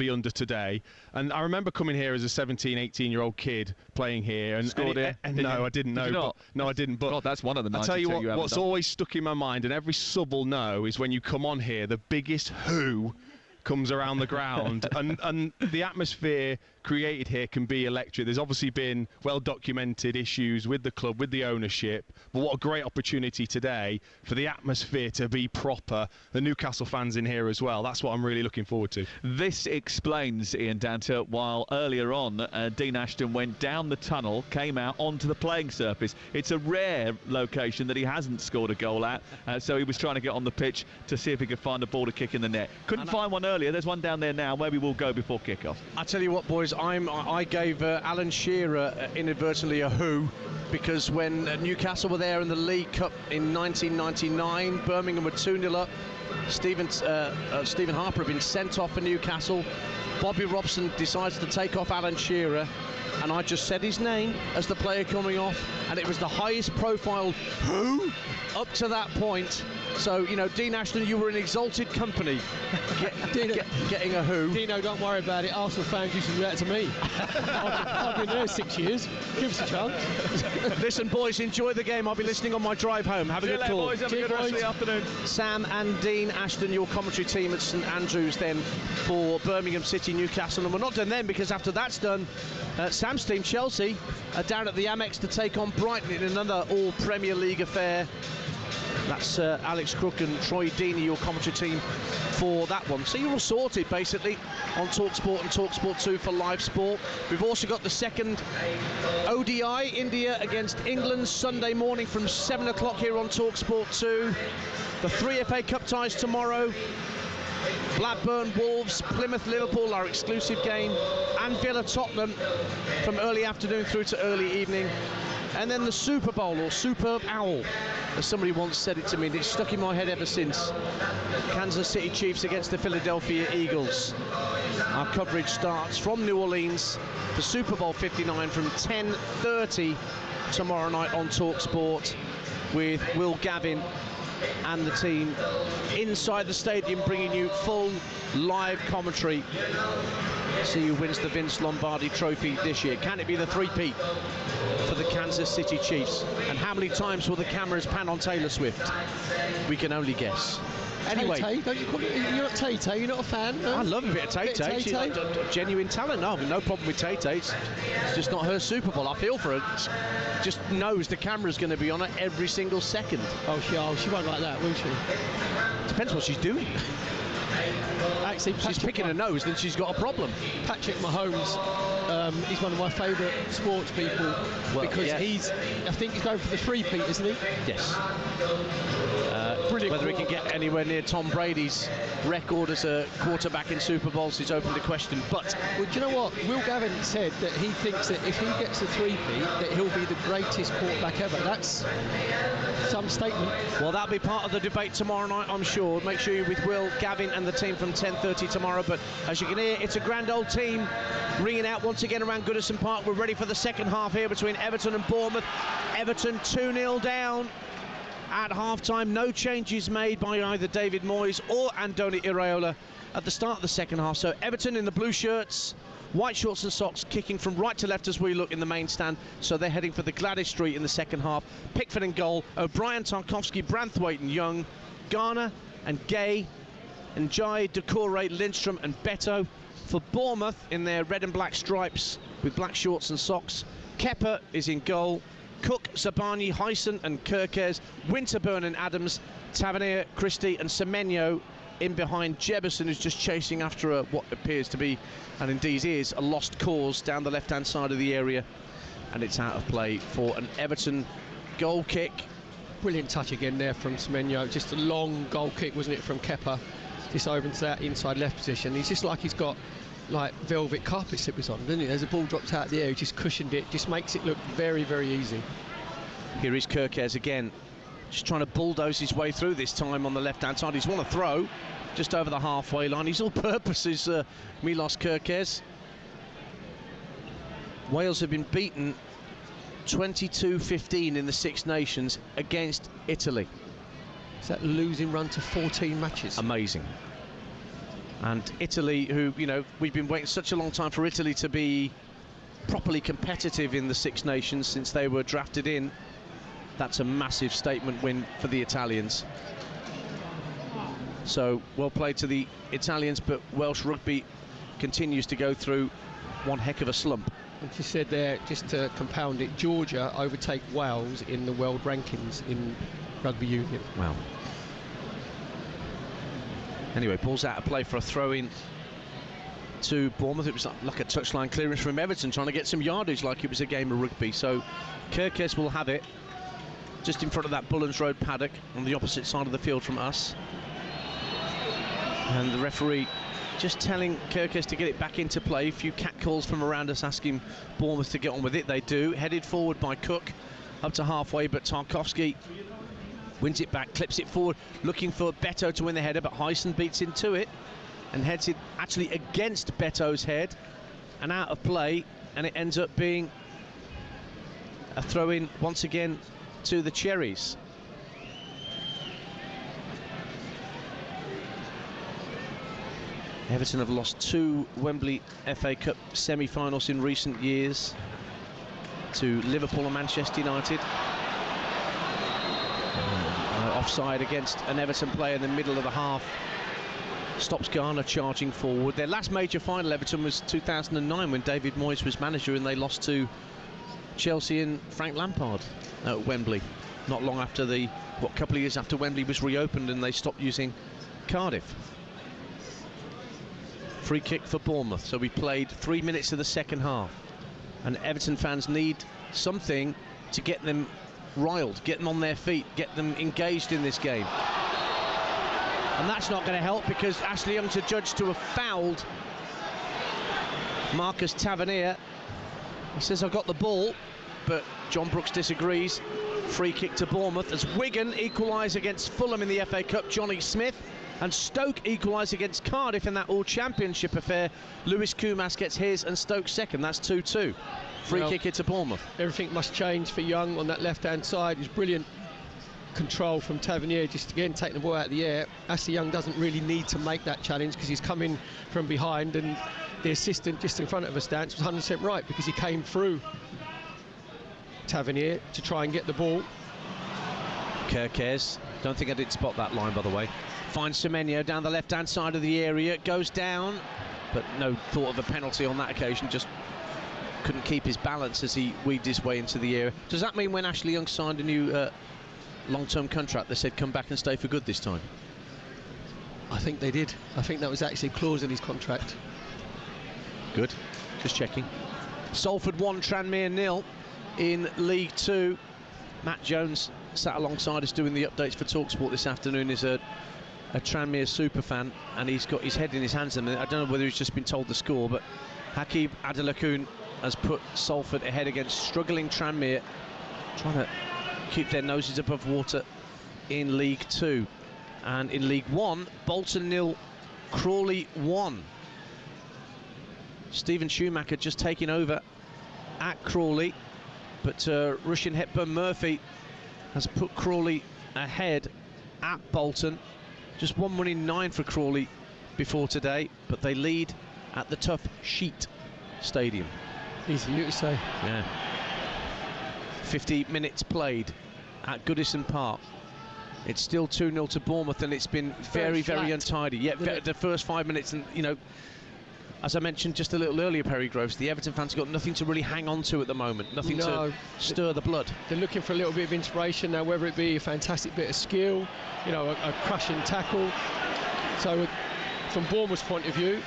M: under today. And I remember coming here as a 17, 18-year-old kid playing here. And
L: scored here?
M: No, I didn't know. No, I didn't. But
L: God, that's one of the nights.
M: I'll tell you what's always stuck in my mind, and every sub will know, is when you come on here, the biggest who comes around the ground, and the atmosphere created here can be electric. There's obviously been well-documented issues with the club, with the ownership, but what a great opportunity today for the atmosphere to be proper. The Newcastle fans in here as well. That's what I'm really looking forward to.
L: This explains, Ian Danter, while earlier on Dean Ashton went down the tunnel, came out onto the playing surface. It's a rare location that he hasn't scored a goal at, so he was trying to get on the pitch to see if he could find a ball to kick in the net. Couldn't find one earlier. There's one down there now. Maybe we'll go before kickoff.
B: I tell you what, boys, I gave Alan Shearer inadvertently a who, because when Newcastle were there in the League Cup in 1999, Birmingham were 2-0 up. Stephen Harper have been sent off for Newcastle. Bobby Robson decides to take off Alan Shearer, and I just said his name as the player coming off, and it was the highest profile who up to that point. So, you know, Dean Ashton, you were in exalted company getting a who.
A: Dino, don't worry about it. Arsenal fans used to do that to me. I've been there 6 years. Give us a chance.
B: Listen, boys, enjoy the game. I'll be listening on my drive home. Have a good call.
L: Boys, have a good rest of the afternoon.
B: Sam and Dean Ashton, your commentary team at St Andrews then for Birmingham City, Newcastle. And we're not done then, because after that's done, Sam's team, Chelsea, are down at the Amex to take on Brighton in another all-Premier League affair. That's Alex Crook and Troy Deeney, your commentary team for that one. So you're all sorted, basically, on TalkSport and TalkSport 2 for live sport. We've also got the second ODI, India against England, Sunday morning from 7 o'clock here on TalkSport 2. The 3 FA Cup ties tomorrow. Blackburn, Wolves, Plymouth, Liverpool, our exclusive game, and Villa, Tottenham from early afternoon through to early evening. And then the Super Bowl, or Superb Owl, as somebody once said it to me, and it's stuck in my head ever since. Kansas City Chiefs against the Philadelphia Eagles. Our coverage starts from New Orleans for Super Bowl 59 from 10:30 tomorrow night on TalkSport, with Will Gavin and the team inside the stadium bringing you full live commentary. See who wins the Vince Lombardi Trophy this year. Can it be the three-peat for the Kansas City Chiefs? And how many times will the cameras pan on Taylor Swift? We can only guess. Anyway,
A: Tay-Tay, don't you call it? You're not Tay-Tay, you're not a fan? No?
B: I love a bit of Tay-Tay. She's a genuine talent. No, no problem with Tay-Tay. It's just not her Super Bowl. I feel for her. She just knows the camera's going to be on her every single second.
A: Oh, she won't like that, will she?
B: Depends what she's doing.
A: Actually,
B: she's picking her nose, then she's got a problem.
A: Patrick Mahomes, he's one of my favourite sports people, because I think he's going for the three-peat, isn't he?
B: Yes. Whether he can get anywhere near Tom Brady's record as a quarterback in Super Bowls is open to question. But
A: well, do you know what? Will Gavin said that he thinks that if he gets a three-peat, that he'll be the greatest quarterback ever. That's some statement.
B: Well, that'll be part of the debate tomorrow night, I'm sure. Make sure you're with Will Gavin and the team from 10:30 tomorrow. But as you can hear, it's a grand old team ringing out once again around Goodison Park. We're ready for the second half here between Everton and Bournemouth. Everton 2-0 down at half-time. No changes made by either David Moyes or Andoni Iraola at the start of the second half. So Everton in the blue shirts, white shorts and socks, kicking from right to left as we look in the main stand. So they're heading for the Gladys Street in the second half. Pickford in goal, O'Brien, Tarkowski, Branthwaite and Young, Garner and Gay, and Jai, Decore, Lindstrom and Beto. For Bournemouth in their red and black stripes with black shorts and socks, Kepa is in goal, Cook, Zabani, Hyson and Kirkes, Winterburn and Adams, Tavernier, Christie and Semenyo in behind Jebison, who's just chasing after what appears to be, and indeed is, a lost cause down the left-hand side of the area, and it's out of play for an Everton goal kick.
A: Brilliant touch again there from Semenyo, just a long goal kick, wasn't it, from Kepa, just over into that inside left position. He's just like he's got like velvet carpet slippers on, doesn't he? As the ball drops out of the air, he just cushioned it, just makes it look very, very easy.
B: Here is Kirkes again, just trying to bulldoze his way through this time on the left-hand side. He's won a throw just over the halfway line. He's all purpose, is Milos Kirkes. Wales have been beaten 22-15 in the Six Nations against Italy.
A: Is that a losing run to 14 matches?
B: Amazing. And Italy, who, you know, we've been waiting such a long time for Italy to be properly competitive in the Six Nations since they were drafted in. That's a massive statement win for the Italians. So, well played to the Italians, but Welsh rugby continues to go through one heck of a slump.
A: And she said there, just to compound it, Georgia overtake Wales in the world rankings in rugby union.
B: Wow. Anyway, ball's out of play for a throw-in to Bournemouth. It was like a touchline clearance from Everton, trying to get some yardage like it was a game of rugby. So Kirkes will have it just in front of that Bullens Road paddock on the opposite side of the field from us. And the referee just telling Kirkes to get it back into play. A few catcalls from around us asking Bournemouth to get on with it. They do. Headed forward by Cook up to halfway, but Tarkowski Wins it back, clips it forward, looking for Beto to win the header, but Hyson beats into it and heads it actually against Beto's head and out of play, and it ends up being a throw-in once again to the Cherries. Everton have lost 2 Wembley FA Cup semi-finals in recent years to Liverpool and Manchester United. Offside against an Everton player in the middle of the half stops Garner charging forward. Their last major final, Everton, was 2009 when David Moyes was manager and they lost to Chelsea and Frank Lampard at Wembley. Not long after couple of years after Wembley was reopened and they stopped using Cardiff. Free kick for Bournemouth. So we played 3 minutes of the second half, and Everton fans need something to get them riled, get them on their feet, get them engaged in this game. And that's not going to help because Ashley Young's adjudged to have fouled Marcus Tavernier. He says, "I got the ball," but John Brooks disagrees. Free kick to Bournemouth as Wigan equalise against Fulham in the FA Cup. Johnny Smith. And Stoke equalise against Cardiff in that all-championship affair. Lewis Kumas gets his and Stoke second. That's 2-2. Free kick here to Bournemouth.
A: Everything must change for Young on that left-hand side. It's brilliant control from Tavernier, just again taking the ball out of the air. Ashley Young doesn't really need to make that challenge because he's coming from behind, and the assistant just in front of us, stance, was 100% right because he came through Tavernier to try and get the ball.
B: Kerkez, don't think I did spot that line, by the way. Finds Semenyo down the left-hand side of the area, goes down, but no thought of a penalty on that occasion, just couldn't keep his balance as he weaved his way into the area. Does that mean when Ashley Young signed a new long-term contract, they said come back and stay for good this time?
A: I think they did. I think that was actually a clause in his contract.
B: Good, just checking. Salford 1, Tranmere 0 in League 2. Matt Jones sat alongside us doing the updates for TalkSport this afternoon. Is a Tranmere super fan, and he's got his head in his hands. I don't know whether he's just been told the score, but Hakeem Adelakun has put Salford ahead against struggling Tranmere, trying to keep their noses above water in League 2. And in League 1, Bolton 0, Crawley 1. Stephen Schumacher just taking over at Crawley, but Russian Hepburn Murphy has put Crawley ahead at Bolton. Just 1 win in 9 for Crawley before today, but they lead at the Tough Sheet Stadium.
A: Easy for you to say.
B: Yeah. 50 minutes played at Goodison Park. It's still 2-0 to Bournemouth, and it's been very, very untidy. Yeah, the first 5 minutes, and you know, as I mentioned just a little earlier, Perry Groves, the Everton fans have got nothing to really hang on to at the moment, nothing to stir the blood.
A: They're looking for a little bit of inspiration now, whether it be a fantastic bit of skill, you know, a crushing tackle. So from Bournemouth's point of view,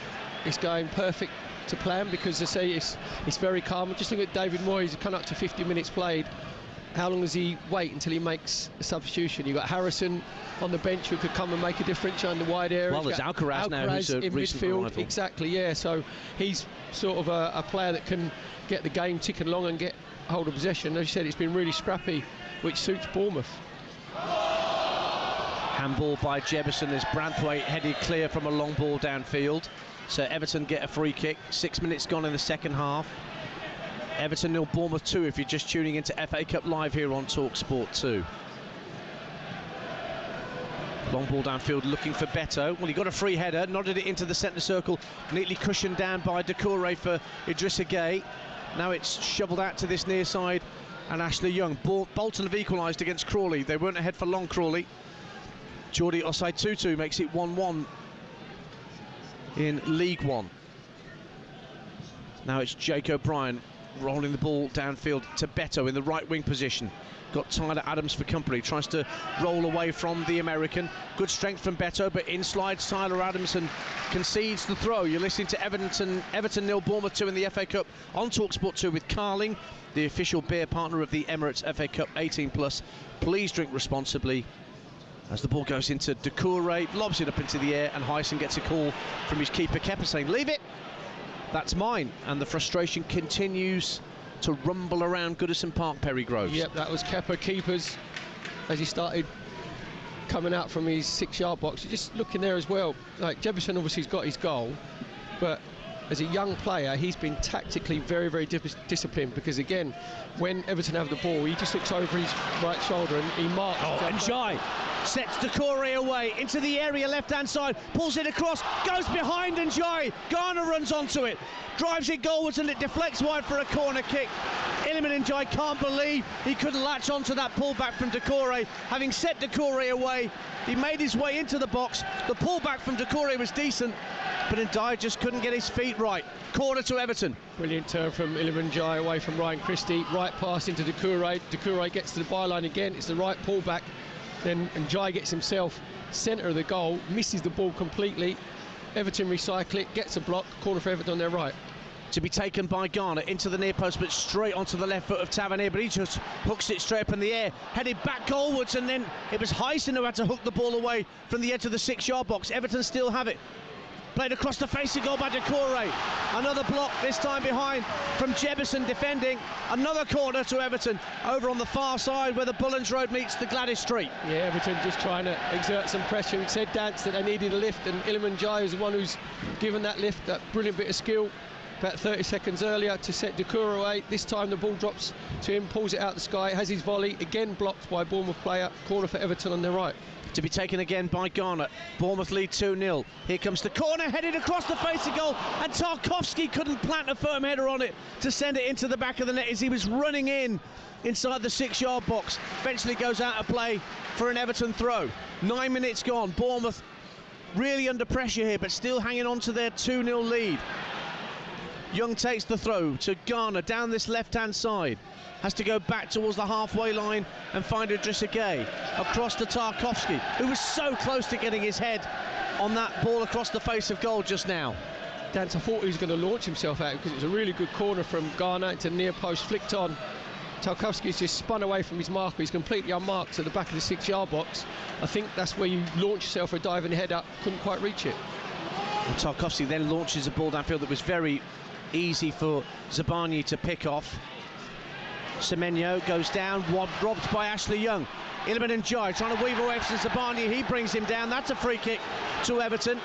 A: it's going perfect to plan because they say it's very calm. Just look at David Moyes, he's come up to 50 minutes played. How long does he wait until he makes a substitution? You've got Harrison on the bench who could come and make a difference on the wide area.
B: Well, there's Alcaraz now, who's a
A: in
B: recent
A: midfield.
B: arrival.
A: Exactly, yeah. So he's sort of a player that can get the game ticking along and get hold of possession. As you said, it's been really scrappy, which suits Bournemouth.
B: Handball by Jebison as Branthwaite headed clear from a long ball downfield. So Everton get a free kick. 6 minutes gone in the second half. Everton 0, Bournemouth 2 if you're just tuning into FA Cup Live here on TalkSport 2. Long ball downfield looking for Beto. Well, he got a free header, nodded it into the centre circle, neatly cushioned down by Doucouré for Idrissa Gueye. Now it's shoveled out to this near side, and Ashley Young. Bolton have equalised against Crawley. They weren't ahead for long, Crawley. Jordi Osei-Tutu makes it 1-1 in League 1. Now it's Jake O'Brien rolling the ball downfield to Beto in the right wing position. Got Tyler Adams for company, tries to roll away from the American. Good strength from Beto, but in slides Tyler Adams and concedes the throw. You're listening to Everton 0, Bournemouth 2 in the FA Cup on TalkSport 2 with Carling, the official beer partner of the Emirates FA Cup 18+. Please drink responsibly. As the ball goes into Doucouré, lobs it up into the air, and Hyson gets a call from his keeper Kepa saying, "Leave it, that's mine." And the frustration continues to rumble around Goodison Park, Perry Groves.
A: Yep, that was Kepa. Keepers, as he started coming out from his 6-yard box. You're just looking there as well. Like, Jefferson obviously has got his goal, but as a young player, he's been tactically very, very disciplined, because again, when Everton have the ball, he just looks over his right shoulder and he marks.
B: And Jai sets Decore away into the area, left-hand side, pulls it across, goes behind, and Jai Garner runs onto it, drives it goalwards, and it deflects wide for a corner kick. Iliman Ndiaye can't believe he couldn't latch onto that pullback from Decore. Having set Decore away, he made his way into the box. The pullback from Decore was decent, but Ndiaye just couldn't get his feet right. Corner to Everton.
A: Brilliant turn from Iliman Ndiaye away from Ryan Christie. Right pass into Decore. Decore gets to the byline again. It's the right pullback. Then Ndiaye gets himself centre of the goal, misses the ball completely. Everton recycle it, gets a block. Corner for Everton on their right.
B: To be taken by Garner into the near post, but straight onto the left foot of Tavernier, but he just hooks it straight up in the air, headed back goalwards, and then it was Hyson who had to hook the ball away from the edge of the 6-yard box. Everton still have it. Played across the face of goal by Decore. Another block, this time behind from Jefferson defending. Another corner to Everton over on the far side where the Bullens Road meets the Gladys Street.
A: Yeah, Everton just trying to exert some pressure. It said Dance that they needed a lift, and Iliman Ndiaye is the one who's given that lift, that brilliant bit of skill about 30 seconds earlier to set Decore away. This time the ball drops to him, pulls it out the sky, has his volley, again blocked by Bournemouth player. Corner for Everton on their right.
B: To be taken again by Garner. Bournemouth lead 2-0. Here comes the corner, headed across the face of goal, and Tarkowski couldn't plant a firm header on it to send it into the back of the net as he was running inside the 6-yard box. Eventually goes out of play for an Everton throw. 9 minutes gone. Bournemouth really under pressure here, but still hanging on to their 2-0 lead. Young takes the throw to Garner down this left-hand side. Has to go back towards the halfway line and find Idrissa Gueye. Across to Tarkowski, who was so close to getting his head on that ball across the face of goal just now.
A: Dance, I thought he was going to launch himself out because it was a really good corner from Garner into near post, flicked on. Tarkowski's just spun away from his marker. He's completely unmarked at the back of the 6-yard box. I think that's where you launch yourself a diving head up. Couldn't quite reach it.
B: And Tarkowski then launches a ball downfield that was very easy for Zabani to pick off. Semenyo goes down, robbed by Ashley Young. Iliman Ndiaye trying to weave away from Zabani. He brings him down. That's a free kick to Everton.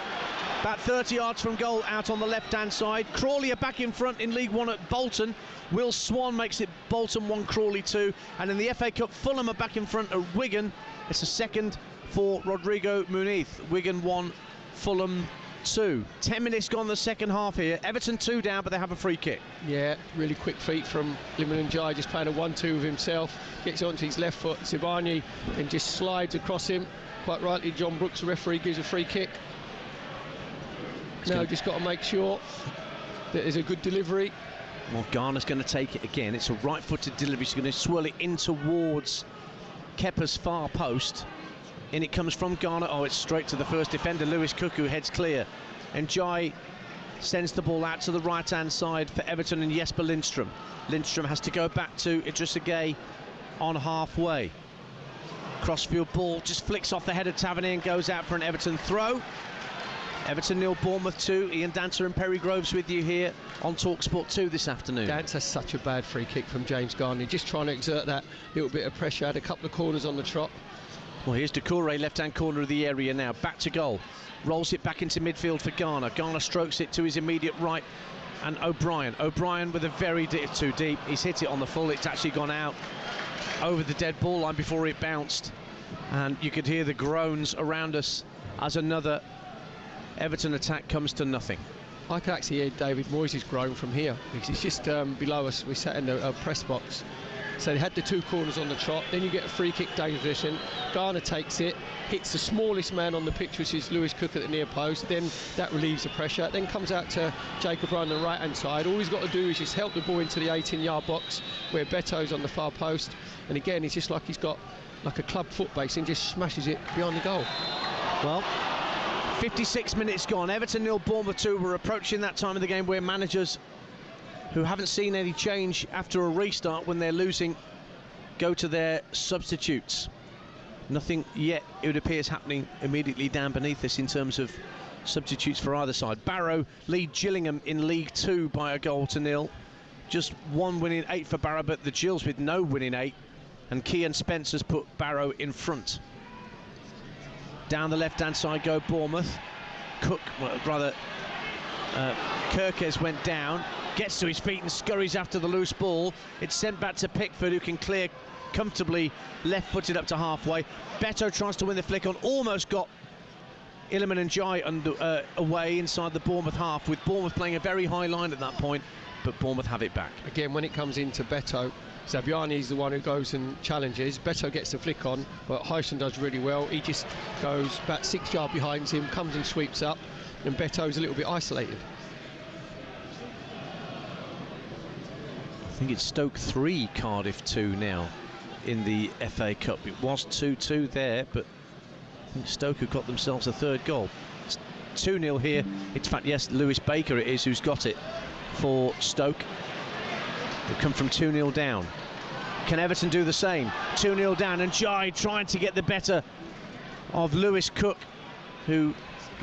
B: About 30 yards from goal out on the left-hand side. Crawley are back in front in League One at Bolton. Will Swan makes it Bolton 1, Crawley 2. And in the FA Cup, Fulham are back in front at Wigan. It's a second for Rodrigo Muniz. Wigan 1, Fulham 2. 10 minutes gone the second half here. Everton 2 down, but they have a free kick.
A: Yeah, really quick feet from Iliman Ndiaye, just playing a 1-2 with himself. Gets onto his left foot. Sibani and just slides across him. Quite rightly, John Brooks, the referee, gives a free kick. Now just got to make sure that there's a good delivery.
B: Well, Garner's going to take it again. It's a right-footed delivery. He's going to swirl it in towards Kepa's far post. In it comes from Garner. Oh, it's straight to the first defender, Lewis Cook, who heads clear. And Jai sends the ball out to the right-hand side for Everton and Jesper Lindstrom. Lindstrom has to go back to Idrissa Gueye on halfway. Crossfield ball just flicks off the head of Tavernier and goes out for an Everton throw. Everton 0, Bournemouth 2. Ian Dancer and Perry Groves with you here on TalkSport 2 this afternoon.
A: Dance has such a bad free kick from James Garner. Just trying to exert that little bit of pressure. Had a couple of corners on the trot.
B: Well, here's Decore, left-hand corner of the area now. Back to goal. Rolls it back into midfield for Garner. Garner strokes it to his immediate right. And O'Brien. O'Brien with a very too deep. He's hit it on the full. It's actually gone out over the dead ball line before it bounced. And you could hear the groans around us as another Everton attack comes to nothing.
A: I can actually hear David Moyes' groan from here because he's just below us. We sat in a press box. So they had the 2 corners on the trot, then you get a free kick danger position. Garner takes it, hits the smallest man on the pitch, which is Lewis Cook at the near post. Then that relieves the pressure. Then comes out to Jacob Ryan on the right-hand side. All he's got to do is just help the ball into the 18-yard box where Beto's on the far post. And again, it's just like he's got like a club foot base and just smashes it behind the goal.
B: Well, 56 minutes gone. Everton 0, Bournemouth 2. We're approaching that time of the game where managers who haven't seen any change after a restart when they're losing go to their substitutes. Nothing yet, it appears, happening immediately down beneath us in terms of substitutes for either side. Barrow lead Gillingham in League 2 by a 1-0. Just 1 win in 8 for Barrow, but the Gills with no win in 8. And Kean Spencer's put Barrow in front. Down the left-hand side go Bournemouth. Kirkes went down, gets to his feet and scurries after the loose ball. It's sent back to Pickford, who can clear comfortably left-footed up to halfway. Beto tries to win the flick on, almost got Iliman Ndiaye away inside the Bournemouth half, with Bournemouth playing a very high line at that point, but Bournemouth have it back.
A: Again, when it comes into Beto, Zabiani is the one who goes and challenges. Beto gets the flick on, but Huijsen does really well. He just goes about 6 yards behind him, comes and sweeps up, and Beto's a little bit isolated.
B: I think it's Stoke 3, Cardiff 2 now in the FA Cup. It was 2-2 there, but I think Stoke have got themselves a third goal. It's 2-0 here. It's, in fact, yes, Lewis Baker it is who's got it for Stoke. They've come from 2-0 down. Can Everton do the same? 2-0 down, and Ndiaye trying to get the better of Lewis Cook, who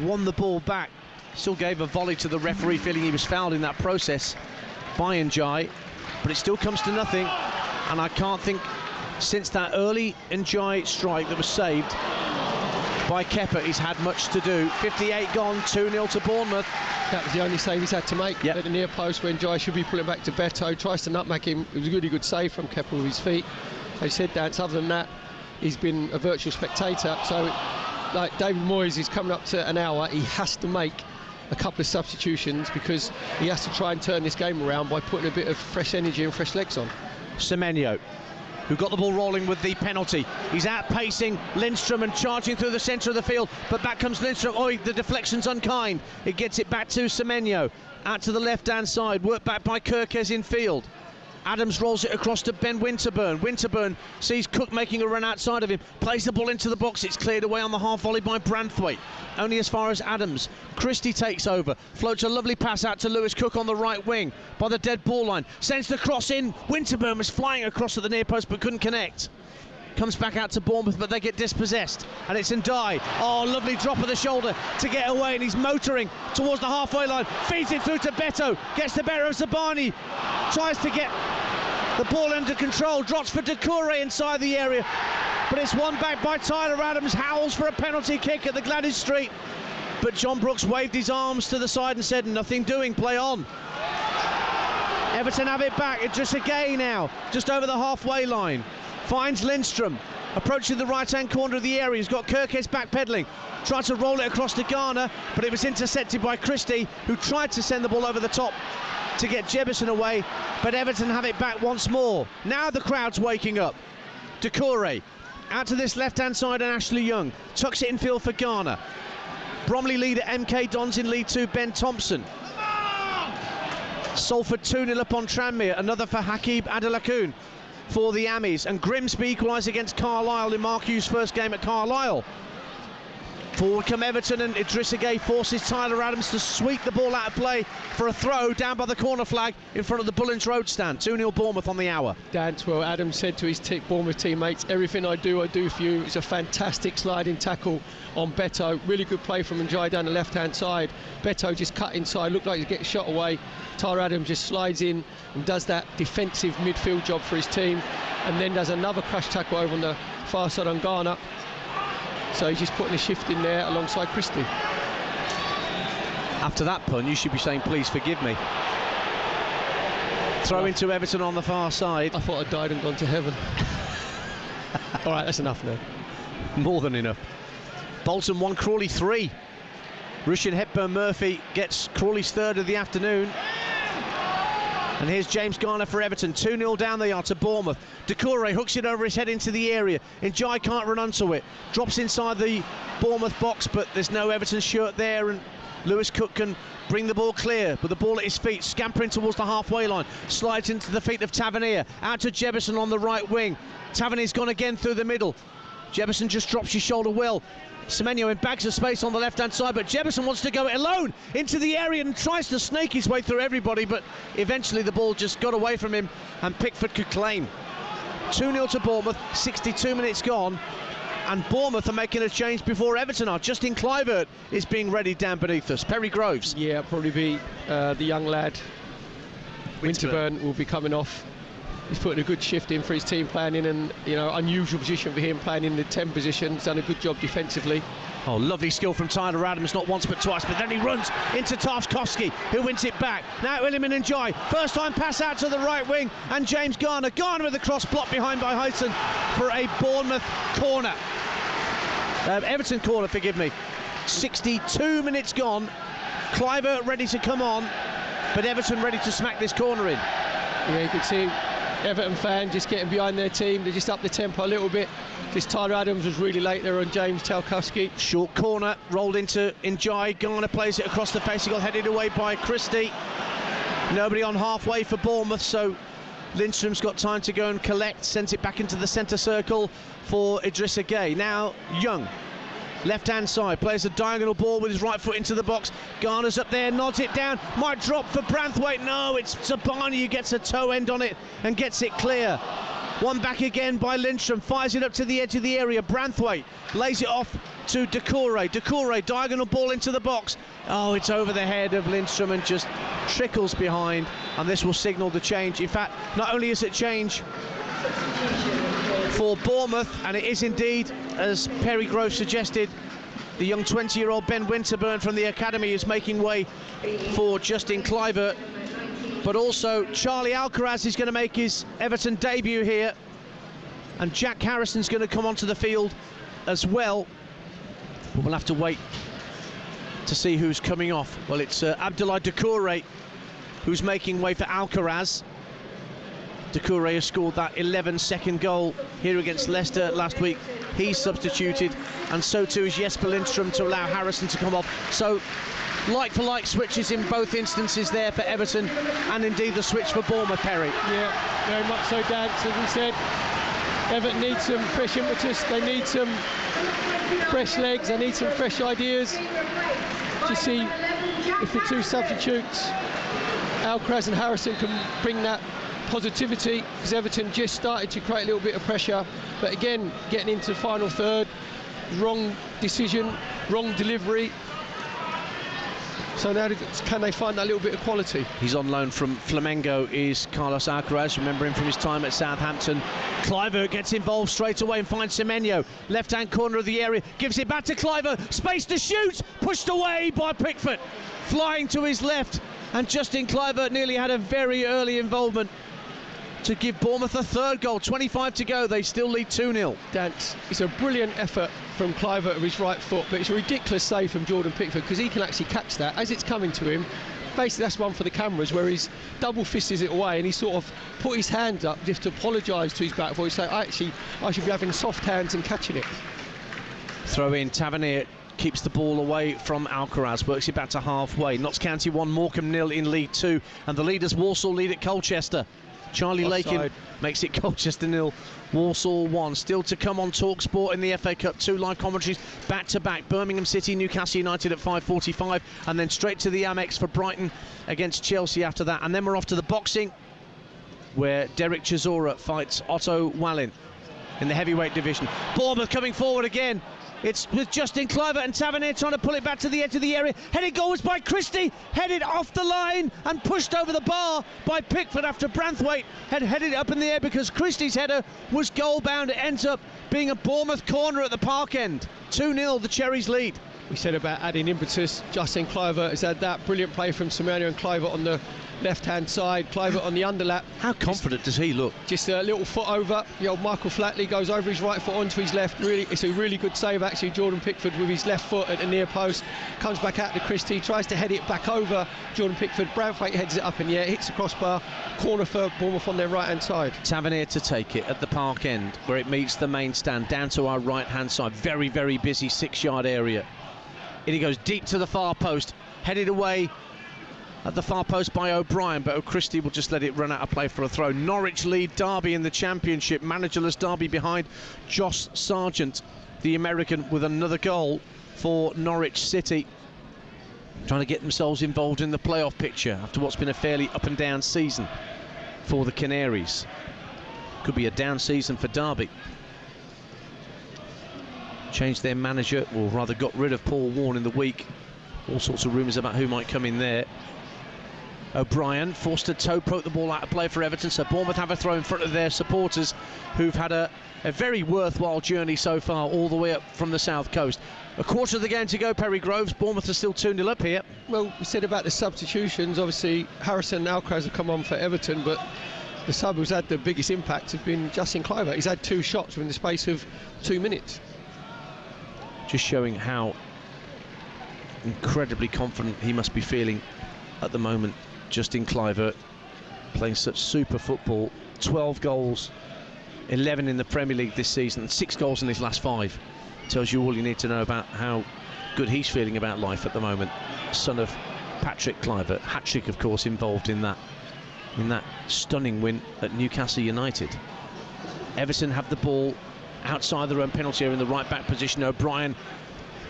B: won the ball back. Still gave a volley to the referee, feeling he was fouled in that process by Ndiaye, but it still comes to nothing. And I can't think, since that early Ndiaye strike that was saved by Kepa, he's had much to do. 58 gone, 2-0 to Bournemouth.
A: That was the only save he's had to make. At the near post, when Ndiaye should be pulling back to Beto, tries to nutmeg him. It was a really good save from Kepa with his feet. As you said, Dance, other than that, he's been a virtual spectator. So, like David Moyes is coming up to an hour, he has to make a couple of substitutions because he has to try and turn this game around by putting a bit of fresh energy and fresh legs on.
B: Semenyo, who got the ball rolling with the penalty. He's outpacing Lindstrom and charging through the centre of the field, but back comes Lindstrom. Oh, the deflection's unkind. It gets it back to Semenyo, out to the left-hand side, worked back by Kirkes in field. Adams rolls it across to Ben Winterburn. Winterburn sees Cook making a run outside of him, plays the ball into the box. It's cleared away on the half volley by Branthwaite, only as far as Adams. Christie takes over, floats a lovely pass out to Lewis Cook on the right wing by the dead ball line, sends the cross in. Winterburn was flying across at the near post but couldn't connect. Comes back out to Bournemouth, but they get dispossessed, and it's Ndiaye. Oh, lovely drop of the shoulder to get away, and he's motoring towards the halfway line, feeds it through to Beto, gets the better of Zabani, tries to get the ball under control, drops for Doucouré inside the area, but it's won back by Tyler Adams. Howls for a penalty kick at the Gladys Street, but John Brooks waved his arms to the side and said, nothing doing, play on. Everton have it back. Idrissa Gueye now, just over the halfway line. Finds Lindstrom, approaching the right-hand corner of the area. He's got Kirkes backpedaling, tried to roll it across to Garner, but it was intercepted by Christie, who tried to send the ball over the top to get Jebison away, but Everton have it back once more. Now the crowd's waking up. Doucouré out to this left-hand side, and Ashley Young tucks it in field for Garner. Bromley leader MK Dons in League 2, Ben Thompson. Salford 2-0 up on Tranmere, another for Hakeeb Adelakoun for the Amis, and Grimsby equalise against Carlisle in Mark Hughes' first game at Carlisle. Forward come Everton, and Idrissa Gueye forces Tyler Adams to sweep the ball out of play for a throw down by the corner flag in front of the Bullens Road stand. 2-0 Bournemouth on the hour.
A: Dance, well, Adams said to his Bournemouth teammates, everything I do for you. It's a fantastic sliding tackle on Beto. Really good play from Ndiaye down the left-hand side. Beto just cut inside, looked like he's getting shot away. Tyler Adams just slides in and does that defensive midfield job for his team, and then does another crash tackle over on the far side on Garner. So he's just putting a shift in there alongside Christie.
B: After that pun, you should be saying, please forgive me. Throw into Everton on the far side.
A: I thought I'd died and gone to heaven. All right, that's enough now.
B: More than enough. Bolton 1, Crawley 3. Rushin Hepburn-Murphy gets Crawley's third of the afternoon. And here's James Garner for Everton. 2-0 down they are to Bournemouth. Doucouré hooks it over his head into the area. Ndiaye can't run onto it. Drops inside the Bournemouth box, but there's no Everton shirt there, and Lewis Cook can bring the ball clear with the ball at his feet, scampering towards the halfway line. Slides into the feet of Tavernier. Out to Jebison on the right wing. Tavernier's gone again through the middle. Jebison just drops his shoulder well. Semenyo in bags of space on the left-hand side, but Jebison wants to go it alone into the area and tries to snake his way through everybody, but eventually the ball just got away from him and Pickford could claim. 2-0 to Bournemouth, 62 minutes gone, and Bournemouth are making a change before Everton are. Justin Kluivert is being readied down beneath us. Perry Groves.
A: Yeah, probably be the young lad. Winterburn will be coming off. He's putting a good shift in for his team, playing in an unusual position for him, playing in the 10 position. He's done a good job defensively.
B: Oh, lovely skill from Tyler Adams, not once but twice, but then he runs into Tarkowski, who wins it back. Now Iliman Ndiaye, first time pass out to the right wing, and James Garner with the cross blocked behind by Hudson for a Bournemouth corner. Everton corner, forgive me. 62 minutes gone, Kluivert ready to come on, but Everton ready to smack this corner in.
A: Yeah, you can see Everton fan just getting behind their team. They just up the tempo a little bit. Just Tyler Adams was really late there on James Tarkowski.
B: Short corner, rolled into Ndiaye. Garner plays it across the face. He got headed away by Christie. Nobody on halfway for Bournemouth, so Lindstrom's got time to go and collect. Sends it back into the centre circle for Idrissa Gueye. Now Young, left-hand side, plays a diagonal ball with his right foot into the box. Garner's up there, nods it down, might drop for Branthwaite. No, it's Zabani who gets a toe end on it and gets it clear. One back again by Lindstrom, fires it up to the edge of the area. Branthwaite lays it off to Doucouré. Doucouré, diagonal ball into the box. Oh, it's over the head of Lindstrom and just trickles behind, and this will signal the change. In fact, not only is it change for Bournemouth, and it is indeed, as Perry Grove suggested, the young 20-year-old Ben Winterburn from the academy is making way for Justin Kluivert, but also Charlie Alcaraz is going to make his Everton debut here, and Jack Harrison's going to come onto the field as well. But we'll have to wait to see who's coming off. Well, it's Abdoulaye Doucouré who's making way for Alcaraz. Doucouré has scored that 11-second goal here against Leicester last week. He's substituted, and so too is Jesper Lindstrom to allow Harrison to come off. So like-for-like switches in both instances there for Everton, and indeed the switch for Bournemouth, Perry.
A: Yeah, very much so, Dan. As we said, Everton needs some fresh impetus, they need some fresh legs, they need some fresh ideas. To see if the two substitutes, Alcaraz and Harrison, can bring that positivity, because Everton just started to create a little bit of pressure, but again, getting into the final third, wrong decision, wrong delivery. So now, can they find that little bit of quality?
B: He's on loan from Flamengo, is Carlos Alcaraz. Remember him from his time at Southampton. Kluivert gets involved straight away and finds Semenyo. Left-hand corner of the area, gives it back to Kluivert. Space to shoot, pushed away by Pickford. Flying to his left, and Justin Kluivert nearly had a very early involvement to give Bournemouth a third goal. 25 to go, they still lead 2-0.
A: Dance, it's a brilliant effort from Kluivert with his right foot, but it's a ridiculous save from Jordan Pickford, because he can actually catch that as it's coming to him. Basically, that's one for the cameras, where he's double fisted it away, and he sort of put his hands up just to apologise to his back voice, say, I should be having soft hands and catching it.
B: Throw in, Tavernier keeps the ball away from Alcaraz, works it back to halfway. Notts County 1, Morecambe 0 in League 2, and the leaders Walsall lead at Colchester. Charlie Lakin makes it Colchester 0, Walsall 1. Still to come on TalkSport in the FA Cup. 2 live commentaries back to back. Birmingham City, Newcastle United at 5:45, and then straight to the Amex for Brighton against Chelsea after that. And then we're off to the boxing, where Derek Chisora fights Otto Wallin in the heavyweight division. Bournemouth coming forward again. It's with Justin Kluivert and Tavernier trying to pull it back to the edge of the area. Headed goalwards by Christie, headed off the line and pushed over the bar by Pickford after Branthwaite had headed up in the air, because Christie's header was goal bound. It ends up being a Bournemouth corner at the Park End. 2-0, the Cherries lead.
A: We said about adding impetus. Justin Kluivert has had that brilliant play from Semenyo, and Kluivert on the left-hand side, Kluivert on the underlap.
B: How confident does he look?
A: Just a little foot over. The old Michael Flatley goes over his right foot onto his left. Really, it's a really good save, actually. Jordan Pickford with his left foot at the near post. Comes back out to Christie, tries to head it back over Jordan Pickford. Branthwaite heads it up in the air, hits the crossbar. Corner for Bournemouth on their right-hand side.
B: Tavernier to take it at the Park End, where it meets the main stand, down to our right-hand side. Very, very busy 6-yard area. In he goes deep to the far post, headed away at the far post by O'Brien, but O'Christie will just let it run out of play for a throw. Norwich lead Derby in the Championship. Managerless Derby behind Josh Sargent, the American, with another goal for Norwich City, trying to get themselves involved in the playoff picture after what's been a fairly up and down season for the Canaries. Could be a down season for Derby. Changed their manager, or rather got rid of Paul Warne in the week. All sorts of rumours about who might come in there. O'Brien forced to toe poke the ball out of play for Everton, so Bournemouth have a throw in front of their supporters, who've had a very worthwhile journey so far, all the way up from the south coast. A quarter of the game to go, Perry Groves. Bournemouth are still 2-0 up here.
A: Well, we said about the substitutions, obviously Harrison and Alcaraz have come on for Everton, but the sub who's had the biggest impact has been Justin Kluivert. He's had 2 shots within the space of 2 minutes.
B: Just showing how incredibly confident he must be feeling at the moment. Justin Kluivert playing such super football. 12 goals, 11 in the Premier League this season, 6 goals in his last 5. Tells you all you need to know about how good he's feeling about life at the moment. Son of Patrick Kluivert. Hat-trick, of course, involved in that stunning win at Newcastle United. Everton have the ball outside their own penalty area in the right back position. O'Brien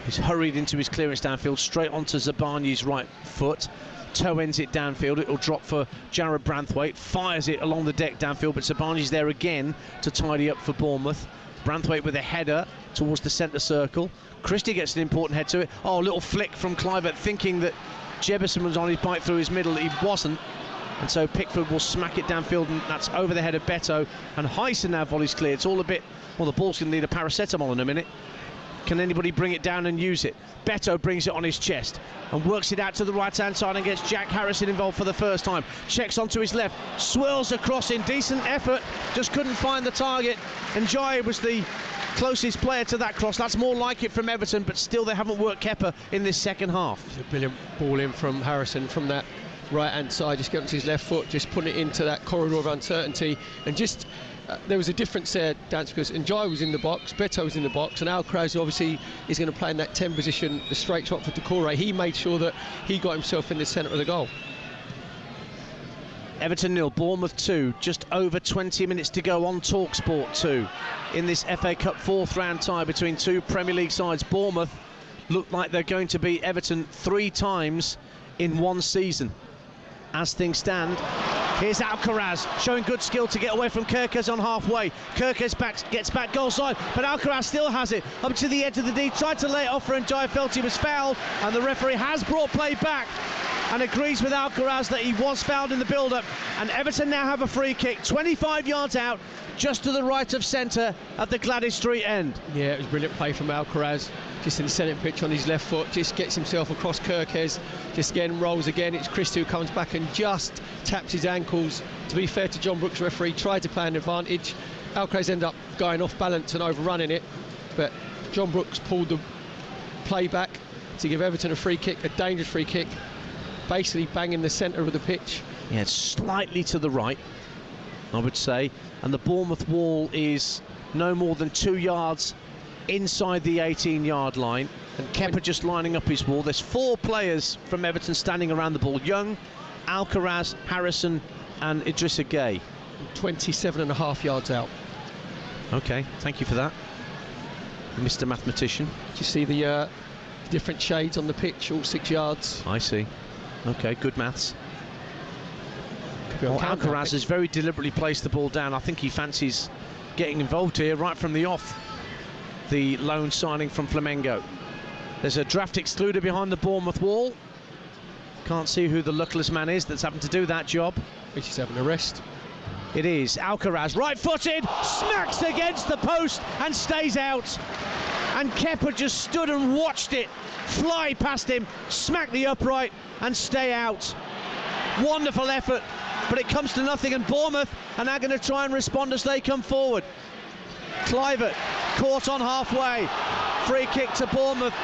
B: is hurried into his clearance downfield, straight onto Zabani's right foot. Toe ends it downfield. It'll drop for Jarrad Branthwaite. Fires it along the deck downfield, but Zabani's there again to tidy up for Bournemouth. Branthwaite with a header towards the centre circle. Christie gets an important head to it. Oh, a little flick from Kluivert, thinking that Jebison was on his bike through his middle. He wasn't. And so Pickford will smack it downfield, and that's over the head of Beto. And Heisen now volleys clear. It's all a bit... Well, the ball's going to need a paracetamol in a minute. Can anybody bring it down and use it? Beto brings it on his chest and works it out to the right-hand side and gets Jack Harrison involved for the first time. Checks onto his left, swirls across in decent effort, just couldn't find the target. And Jai was the closest player to that cross. That's more like it from Everton, but still they haven't worked Kepa in this second half.
A: It's a brilliant ball in from Harrison from that right-hand side, just getting to his left foot, just putting it into that corridor of uncertainty. And just there was a difference there, Dance, because Njai was in the box, Beto was in the box, and Alcaraz obviously is going to play in that 10 position, the straight shot for Doucouré. He made sure that he got himself in the centre of the goal.
B: Everton 0, Bournemouth 2, just over 20 minutes to go on TalkSport 2 in this FA Cup 4th round tie between 2 Premier League sides. Bournemouth look like they're going to beat Everton 3 times in 1 season. As things stand, here's Alcaraz showing good skill to get away from Kerkez on halfway. Kerkez gets back goal side, but Alcaraz still has it up to the edge of the D. Tried to lay it off for Njai, felt he was fouled, and the referee has brought play back and agrees with Alcaraz that he was fouled in the build-up. And Everton now have a free kick 25 yards out, just to the right of centre at the Gladys Street end.
A: Yeah, it was brilliant play from Alcaraz, just in the centre pitch on his left foot, just gets himself across Kerkez, just again rolls again. It's Christie who comes back and just taps his ankles. To be fair to John Brooks, referee tried to play an advantage. Alcaraz ended up going off balance and overrunning it, but John Brooks pulled the play back to give Everton a free kick, a dangerous free kick, basically banging the centre of the pitch.
B: Yeah, it's slightly to the right, I would say, and the Bournemouth wall is no more than 2 yards inside the 18-yard line, and Kepa just lining up his wall. There's 4 players from Everton standing around the ball: Young, Alcaraz, Harrison and Idrissa Gueye.
A: 27.5 yards out.
B: Okay, thank you for that, Mr. Mathematician.
A: Do you see the different shades on the pitch, all 6 yards?
B: I see. Okay, good maths. Well, Alcaraz has very deliberately placed the ball down. I think he fancies getting involved here right from the off. The loan signing from Flamengo. There's a draft excluder behind the Bournemouth wall. Can't see who the luckless man is that's having to do that job.
A: He's just having a rest.
B: It is Alcaraz, right-footed, smacks against the post and stays out. And Kepa just stood and watched it fly past him, smack the upright and stay out. Wonderful effort, but it comes to nothing, and Bournemouth are now going to try and respond as they come forward. Kluivert caught on halfway, free kick to Bournemouth,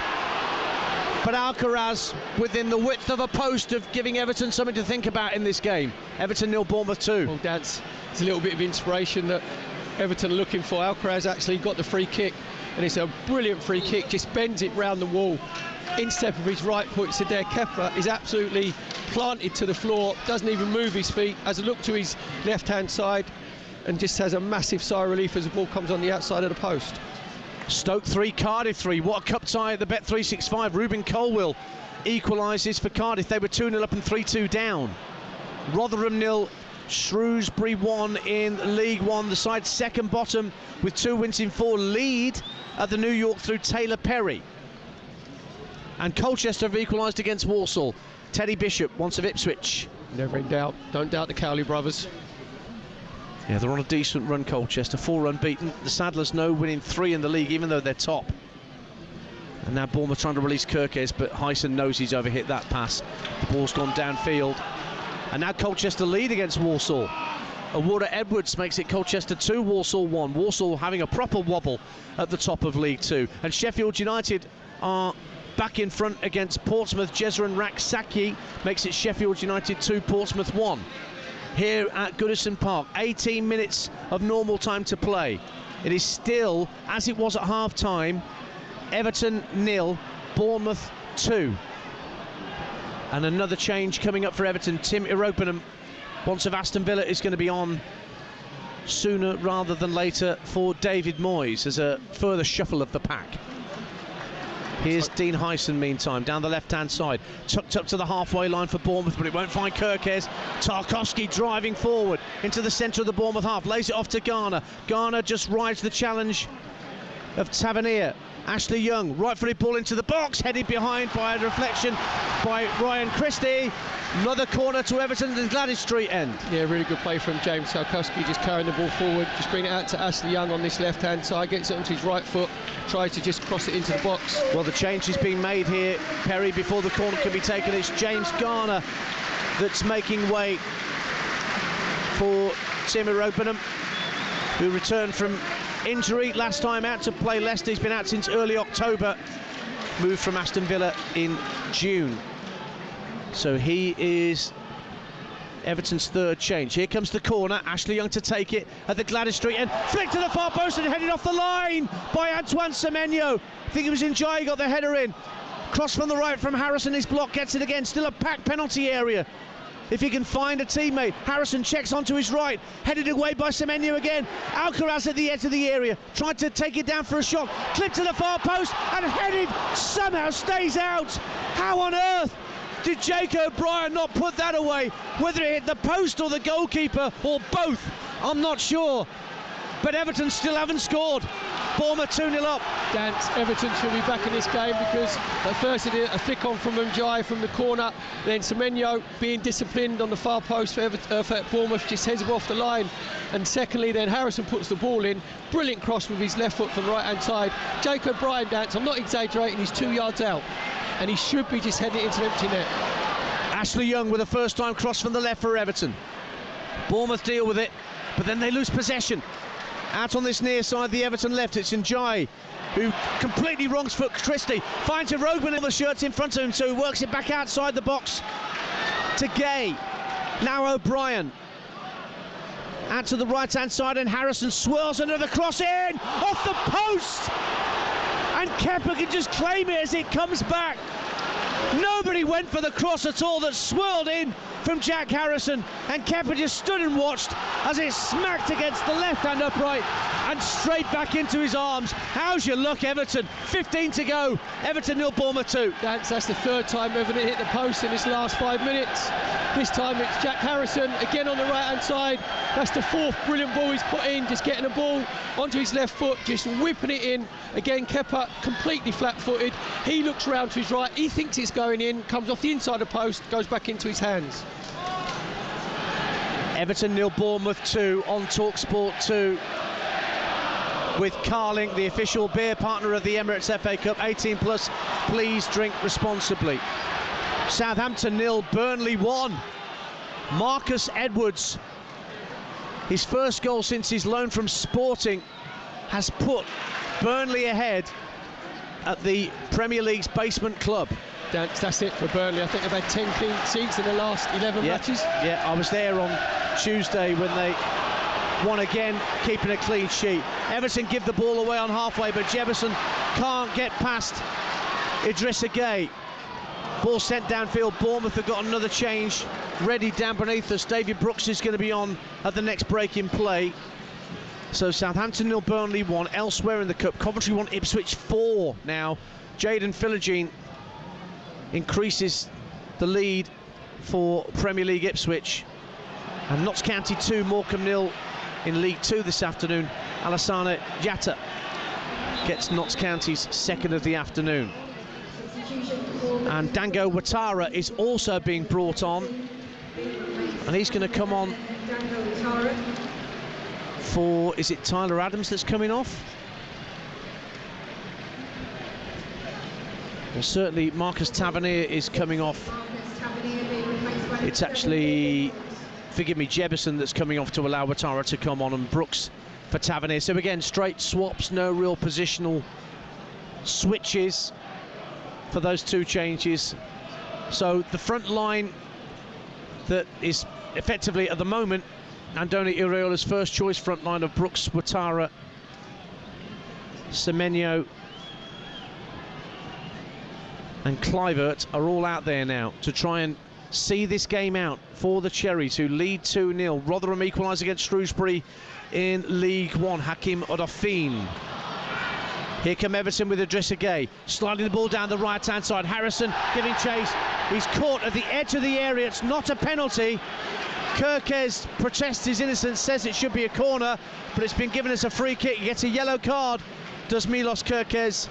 B: but Alcaraz within the width of a post of giving Everton something to think about in this game. Everton 0, Bournemouth 2.
A: Well, that's a little bit of inspiration that Everton are looking for. Alcaraz actually got the free kick, and it's a brilliant free kick, just bends it round the wall. Instep of his right foot, Sadair Kepa is absolutely planted to the floor, doesn't even move his feet, has a look to his left-hand side, and just has a massive sigh of relief as the ball comes on the outside of the post.
B: Stoke 3, Cardiff 3. What a cup tie at the Bet365. Ruben Colwill equalises for Cardiff. They were 2-0 up and 3-2 down. Rotherham 0, Shrewsbury 1 in League One. The side second bottom with 2 wins in 4, lead at the New York through Taylor Perry. And Colchester have equalised against Walsall. Teddy Bishop, once of Ipswich,
A: Never in doubt. Don't doubt the Cowley brothers.
B: Yeah, they're on a decent run, Colchester. 4 unbeaten. The Saddlers know winning 3 in the league, even though they're top. And now Bournemouth trying to release Kirkes, but Hyson knows he's overhit that pass. The ball's gone downfield. And now Colchester lead against Walsall. Awarda Edwards makes it Colchester 2, Walsall 1. Walsall having a proper wobble at the top of League 2. And Sheffield United are back in front against Portsmouth. Jezran Raksaki makes it Sheffield United 2, Portsmouth 1. Here at Goodison Park, 18 minutes of normal time to play. It is still, as it was at half-time, Everton 0, Bournemouth 2. And another change coming up for Everton. Tim Iropenham, once of Aston Villa, is going to be on sooner rather than later for David Moyes as a further shuffle of the pack. Here's Dean Hyson, meantime, down the left-hand side. Tucked up to the halfway line for Bournemouth, but it won't find Kirkes. Tarkowski driving forward into the centre of the Bournemouth half. Lays it off to Garner. Garner just rides the challenge of Tavernier. Ashley Young, right-footed ball into the box, headed behind by a reflection by Ryan Christie. Another corner to Everton and Gladys Street end.
A: Yeah, really good play from James Tarkowski, just carrying the ball forward, just bring it out to Ashley Young on this left-hand side, gets it onto his right foot, tries to just cross it into the box.
B: Well, the change is being made here, Perry, before the corner can be taken. It's James Garner that's making way for Tim Iropenham, who returned from injury last time out to play Leicester. He's been out since early October, moved from Aston Villa in June. So he is Everton's third change. Here comes the corner. Ashley Young to take it at the Gladys Street end. Flick to the far post and headed off the line by Antoine Semenyo. I think it was Njai got the header in. Cross from the right from Harrison. His block gets it again. Still a packed penalty area. If he can find a teammate. Harrison checks onto his right. Headed away by Semenyo again. Alcaraz at the edge of the area. Tried to take it down for a shot. Clipped to the far post and headed. Somehow stays out. How on earth did Jake O'Brien not put that away? Whether it hit the post or the goalkeeper or both, I'm not sure. But Everton still haven't scored. Bournemouth 2-0 up.
A: Dance, Everton should be back in this game because at first it is a flick on from Njai from the corner, then Semenyo being disciplined on the far post for Bournemouth, just heads him off the line, and secondly then Harrison puts the ball in. Brilliant cross with his left foot from the right hand side. Jake O'Brien, Dance, I'm not exaggerating, he's 2 yards out and he should be just heading into an empty net.
B: Ashley Young with a first time cross from the left for Everton. Bournemouth deal with it, but then they lose possession. Out on this near side, the Everton left, it's Njai, who completely wrongs foot Christie. Finds a Robin in the shirts in front of him, so he works it back outside the box to Gay. Now O'Brien. Out to the right-hand side, and Harrison swirls another cross in, off the post! And Kepa can just claim it as it comes back. Nobody went for the cross at all that swirled in from Jack Harrison, and Kepa just stood and watched as it smacked against the left-hand upright and straight back into his arms. How's your luck, Everton? 15 to go. Everton 0, Bournemouth 2.
A: That's the third time Everton hit the post in this last 5 minutes. This time it's Jack Harrison again on the right-hand side. That's the fourth brilliant ball he's put in, just getting the ball onto his left foot, just whipping it in. Again, Kepa completely flat-footed. He looks round to his right, he thinks it's going in, comes off the inside of the post, goes back into his hands.
B: Everton 0, Bournemouth 2 on TalkSport 2 with Carling, the official beer partner of the Emirates FA Cup. 18 plus, please drink responsibly. Southampton 0, Burnley 1. Marcus Edwards, his first goal since his loan from Sporting, has put Burnley ahead at the Premier League's basement club.
A: That's it for Burnley. I think they've had 10 clean sheets in the last 11 matches.
B: Yeah, I was there on Tuesday when they won again, keeping a clean sheet. Everton give the ball away on halfway, but Jefferson can't get past Idrissa Gueye. Ball sent downfield. Bournemouth have got another change ready down beneath us. David Brooks is going to be on at the next break in play. So Southampton 0, Burnley 1. Elsewhere in the Cup, Coventry 1, Ipswich 4 now. Jayden Philogene increases the lead for Premier League Ipswich. And Notts County 2, Morecambe 0 in League 2 this afternoon. Alassane Jatta gets Notts County's second of the afternoon. And Dango Ouattara is also being brought on And he's going to come on for, is it Tyler Adams that's coming off? Well, certainly Marcus Tavernier is coming off. It's actually, forgive me, Jebison that's coming off to allow Ouattara to come on, and Brooks for Tavernier. So again, straight swaps, no real positional switches for those two changes. So the front line that is effectively at the moment Andoni Iraola's first choice front line of Brooks, Ouattara, Semenyo and Kluivert are all out there now to try and see this game out for the Cherries, who lead 2-0. Rotherham equalise against Shrewsbury in League One. Hakim Odofin. Here come Everton with Idrissa Gueye, sliding the ball down the right-hand side. Harrison giving chase. He's caught at the edge of the area. It's not a penalty. Kirkes protests his innocence, says it should be a corner, but it's been given as a free kick. He gets a yellow card, does Milos Kirkes,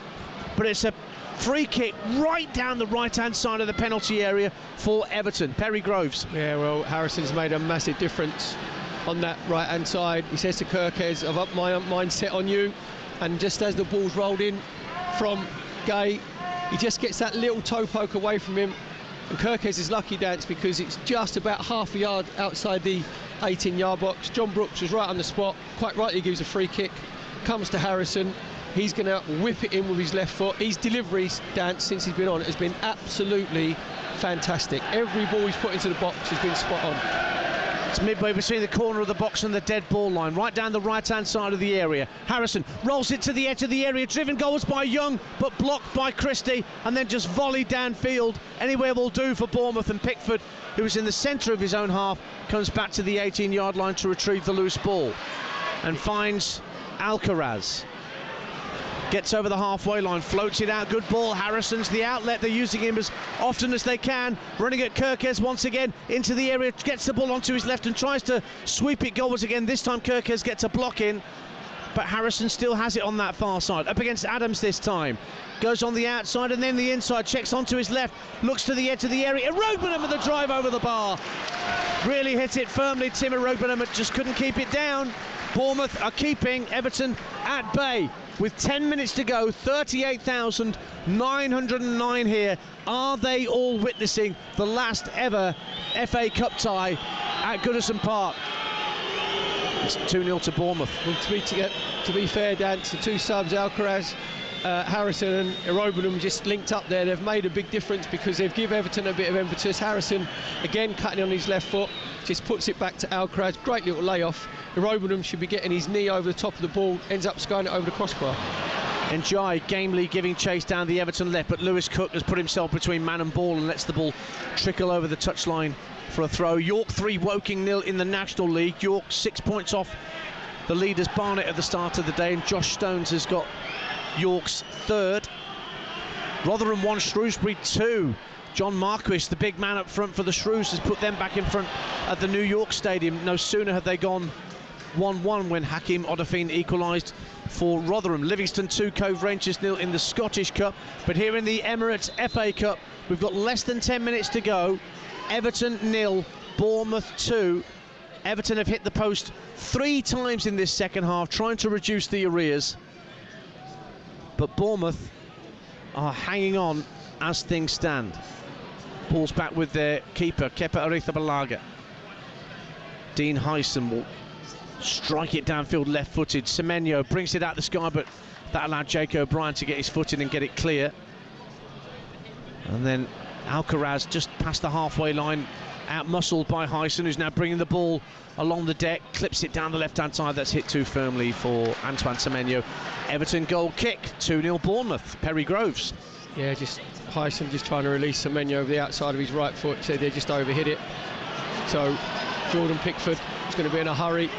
B: but it's a free kick right down the right-hand side of the penalty area for Everton. Perry Groves.
A: Yeah, well, Harrison's made a massive difference on that right-hand side. He says to Kirkes, I've upped my mindset on you. And just as the ball's rolled in from Gueye, he just gets that little toe poke away from him. And Kirkes is lucky, Dance, because it's just about half a yard outside the 18-yard box. John Brooks was right on the spot, quite rightly gives a free kick, comes to Harrison. He's going to whip it in with his left foot. His delivery, Dance, since he's been on, has been absolutely fantastic. Every ball he's put into the box has been spot on.
B: It's midway between the corner of the box and the dead ball line, right down the right-hand side of the area. Harrison rolls it to the edge of the area, driven goals by Young, but blocked by Christie, and then just volleyed downfield. Anywhere will do for Bournemouth, and Pickford, who was in the centre of his own half, comes back to the 18-yard line to retrieve the loose ball and finds Alcaraz. Gets over the halfway line, floats it out, good ball. Harrison's the outlet, they're using him as often as they can. Running at Kirkes once again into the area, gets the ball onto his left and tries to sweep it goalwards again. This time Kirkes gets a block in, but Harrison still has it on that far side. Up against Adams this time. Goes on the outside and then the inside, checks onto his left, looks to the edge of the area. Irobenham with the drive over the bar. Really hit it firmly, Tim Irobenham, just couldn't keep it down. Bournemouth are keeping Everton at bay. With 10 minutes to go, 38,909 here. Are they all witnessing the last ever FA Cup tie at Goodison Park? It's 2-0 to Bournemouth.
A: Well, to be fair, Dan, the two subs, Alcaraz, Harrison and Irobenham just linked up there. They've made a big difference because they've given Everton a bit of impetus. Harrison, again, cutting on his left foot, just puts it back to Alcaraz. Great little layoff. Irobenham should be getting his knee over the top of the ball, ends up skying it over the crossbar.
B: And Jai gamely giving chase down the Everton left, but Lewis Cook has put himself between man and ball and lets the ball trickle over the touchline for a throw. York 3, Woking 0 in the National League. York 6 points off the leaders Barnet at the start of the day, and Josh Stones has got York's third. Rotherham 1, Shrewsbury 2. John Marquis, the big man up front for the Shrews, has put them back in front at the New York Stadium. No sooner had they gone 1-1 when Hakim Odofin equalised for Rotherham. Livingston 2, Cove Rangers 0 in the Scottish Cup. But here in the Emirates FA Cup, we've got less than 10 minutes to go. Everton 0, Bournemouth 2. Everton have hit the post 3 times in this second half, trying to reduce the arrears. But Bournemouth are hanging on as things stand. Ball's back with their keeper, Kepa Arrizabalaga. Dean Hyson will strike it downfield left-footed. Semenyo brings it out the sky, but that allowed Jake O'Brien to get his foot in and get it clear. And then Alcaraz just past the halfway line, out-muscled by Hyson, who's now bringing the ball along the deck, clips it down the left-hand side. That's hit too firmly for Antoine Semenyo. Everton goal kick, 2-0 Bournemouth. Perry Groves.
A: Yeah, just Hyson just trying to release Semenyo over the outside of his right foot, so they just overhit it. So Jordan Pickford is going to be in a hurry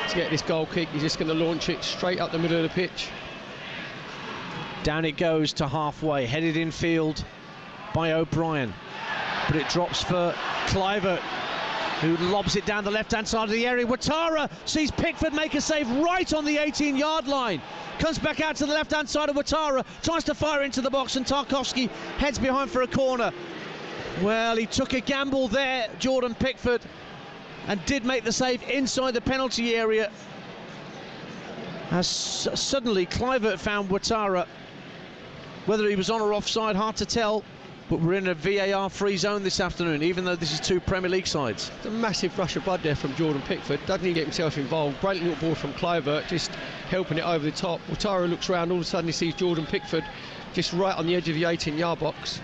A: to get this goal kick. He's just going to launch it straight up the middle of the pitch.
B: Down it goes to halfway, headed in field by O'Brien, but it drops for Kluivert, who lobs it down the left-hand side of the area. Ouattara sees Pickford make a save right on the 18-yard line. Comes back out to the left-hand side of Ouattara, tries to fire into the box, and Tarkowski heads behind for a corner. Well, he took a gamble there, Jordan Pickford, and did make the save inside the penalty area. As suddenly Kluivert found Ouattara. Whether he was on or offside, hard to tell. But we're in a VAR-free zone this afternoon, even though this is two Premier League sides.
A: It's a massive rush of blood there from Jordan Pickford. Doesn't he get himself involved? Brilliant little ball from Kluivert, just helping it over the top. Ouattara looks round, all of a sudden he sees Jordan Pickford just right on the edge of the 18-yard box.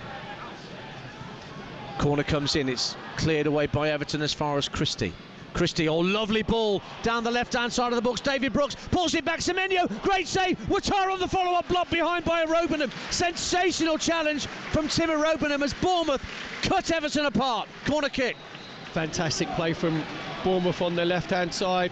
B: Corner comes in, it's cleared away by Everton as far as Christie. Christie, oh, lovely ball down the left-hand side of the box. David Brooks pulls it back. Semenyo, great save. Ouattara on the follow-up block behind by Robenham. Sensational challenge from Tim Robenham as Bournemouth cut Everton apart. Corner kick.
A: Fantastic play from Bournemouth on their left-hand side.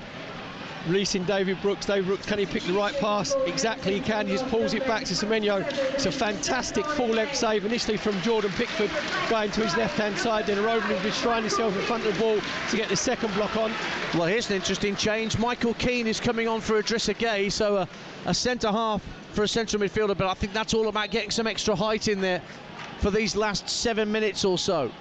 A: Releasing David Brooks. David Brooks, can he pick the right pass? Exactly, he can. He just pulls it back to Semenyo. It's a fantastic full-length save initially from Jordan Pickford going to his left-hand side. Then Robenham just trying himself in front of the ball to get the second block on.
B: Well, here's an interesting change. Michael Keane is coming on for Idrissa Gueye, so a centre-half for a central midfielder, but I think that's all about getting some extra height in there for these last 7 minutes or so.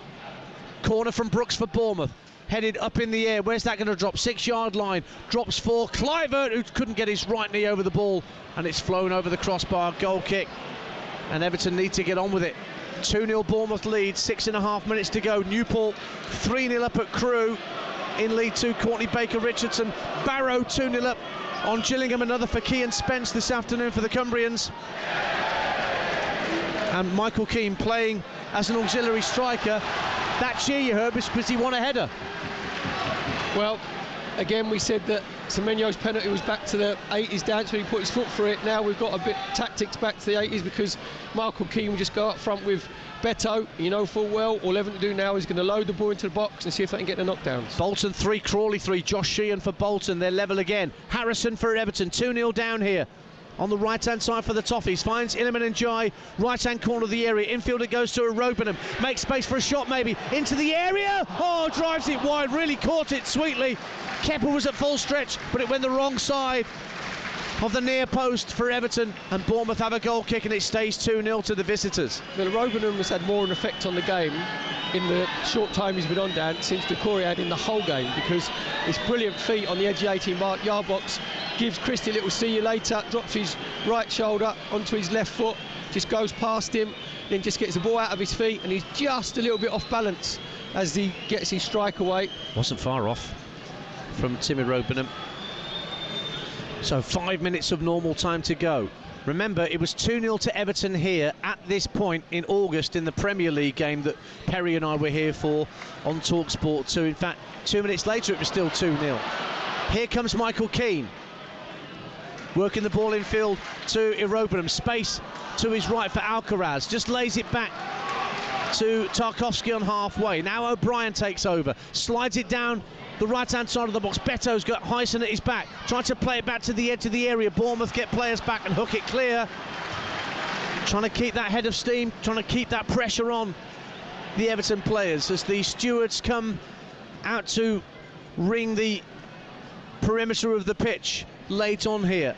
B: Corner from Brooks for Bournemouth. Headed up in the air. Where's that going to drop? 6-yard line. Drops for Kluivert, who couldn't get his right knee over the ball, and it's flown over the crossbar. Goal kick, and Everton need to get on with it. 2-0 Bournemouth lead, 6.5 minutes to go. Newport 3-0 up at Crewe. In League 2, Courtney Baker-Richardson. Barrow 2-0 up on Gillingham. Another for Keane Spence this afternoon for the Cumbrians. And Michael Keane playing as an auxiliary striker. That cheer you heard was because he won a header.
A: Well, again, we said that Semenyo's penalty was back to the 80s dance when he put his foot through it. Now we've got a bit tactics back to the 80s because Michael Keane will just go up front with Beto, you know full well. All Everton to do now is going to load the ball into the box and see if they can get the knockdowns. Bolton 3, Crawley 3. Josh Sheehan for Bolton. They're level again. Harrison for Everton. 2-0 down here. On the right-hand side for the Toffees, finds Iliman Ndiaye, right-hand corner of the area. Infield it goes to Robenham, makes space for a shot maybe, into the area, oh, drives it wide, really caught it sweetly. Keppel was at full stretch, but it went the wrong side of the near post for Everton, and Bournemouth have a goal kick, and it stays 2-0 to the visitors. Well, Robenham has had more an effect on the game in the short time he's been on, Dan, since Decore had in the whole game, because his brilliant feet on the edge of the 18-yard box gives Christie a little see you later, drops his right shoulder onto his left foot, just goes past him, then just gets the ball out of his feet, and he's just a little bit off balance as he gets his strike away. Wasn't far off from Timmy Robenham. So 5 minutes of normal time to go. Remember, it was 2-0 to Everton here at this point in August in the Premier League game that Perry and I were here for on TalkSport 2. In fact, 2 minutes later it was still 2-0. Here comes Michael Keane. Working the ball in field to Robenham. Space to his right for Alcaraz. Just lays it back to Tarkowski on halfway. Now O'Brien takes over. Slides it down the right-hand side of the box. Beto's got Hyson at his back. Trying to play it back to the edge of the area. Bournemouth get players back and hook it clear. Trying to keep that head of steam. Trying to keep that pressure on the Everton players as the stewards come out to ring the perimeter of the pitch late on here.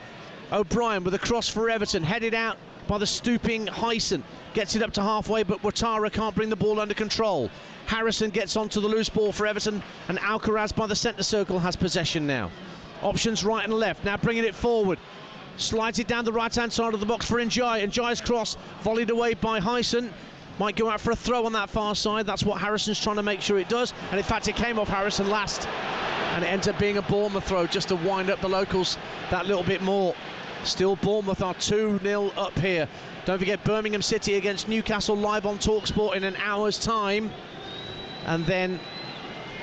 A: O'Brien with a cross for Everton, headed out by the stooping Hyson. Gets it up to halfway, but Ouattara can't bring the ball under control. Harrison gets onto the loose ball for Everton, and Alcaraz by the centre circle has possession now. Options right and left, now bringing it forward. Slides it down the right-hand side of the box for Ndiaye. Ndiaye's cross volleyed away by Hyson. Might go out for a throw on that far side. That's what Harrison's trying to make sure it does. And in fact, it came off Harrison last. And it ends up being a Bournemouth throw just to wind up the locals that little bit more. Still, Bournemouth are 2-0 up here. Don't forget Birmingham City against Newcastle live on TalkSport in an hour's time. And then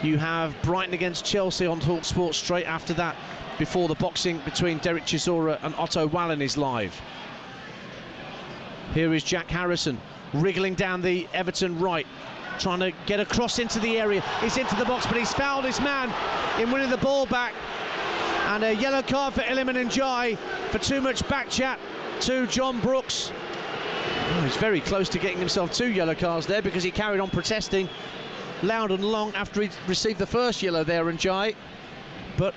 A: you have Brighton against Chelsea on TalkSport straight after that, before the boxing between Derek Chisora and Otto Wallen is live. Here is Jack Harrison wriggling down the Everton right, trying to get across into the area. He's into the box, but he's fouled his man in winning the ball back. And a yellow card for Iliman Ndiaye for too much back chat to John Brooks. Oh, he's very close to getting himself 2 yellow cards there, because he carried on protesting loud and long after he received the first yellow there, Ndiaye. But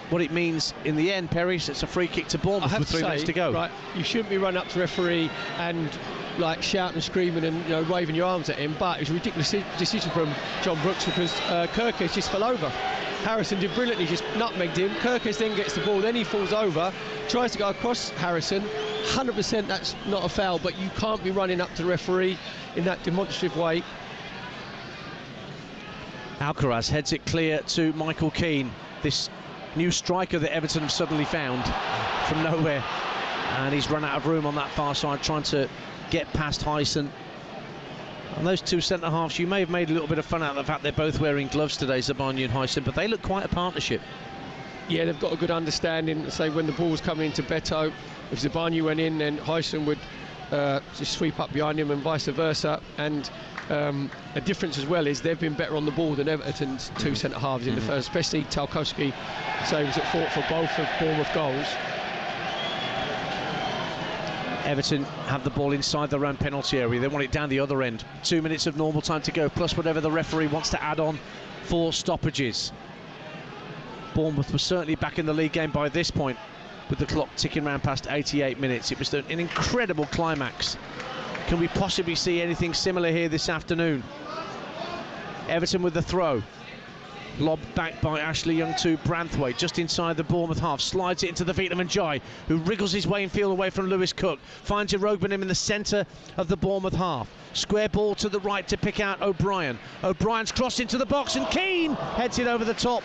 B: what it means in the end, Perry. So it's a free kick to Bournemouth with 3 minutes to go.
A: Right, you shouldn't be running up to the referee and like shouting and screaming and, you know, waving your arms at him, but it was a ridiculous decision from John Brooks because Kirkes just fell over. Harrison did brilliantly, just nutmegged him. Kirkes then gets the ball, then he falls over, tries to go across Harrison. 100% that's not a foul, but you can't be running up to the referee in that demonstrative way.
B: Alcaraz heads it clear to Michael Keane, this new striker that Everton have suddenly found from nowhere, and he's run out of room on that far side trying to get past Hyson. And those two centre-halves, you may have made a little bit of fun out of the fact they're both wearing gloves today, Zabarnyi and Hyson, but they look quite a partnership.
A: Yeah, they've got a good understanding. Say when the ball was coming into Beto, if Zabarnyi went in, then Hyson would just sweep up behind him and vice versa. And a difference as well is they've been better on the ball than Everton's two centre-halves in the first, especially Tarkowski. So he was at fault for both of Bournemouth goals.
B: Everton have the ball inside their own penalty area. They want it down the other end. 2 minutes of normal time to go, plus whatever the referee wants to add on for stoppages. Bournemouth was certainly back in the league game by this point, with the clock ticking around past 88 minutes. It was an incredible climax. Can we possibly see anything similar here this afternoon? Everton with the throw. Lobbed back by Ashley Young to Branthwaite, just inside the Bournemouth half. Slides it into the feet of Njai, who wriggles his way in field away from Lewis Cook. Finds Irogbenim in the centre of the Bournemouth half. Square ball to the right to pick out O'Brien. O'Brien's crossed into the box and Keane heads it over the top.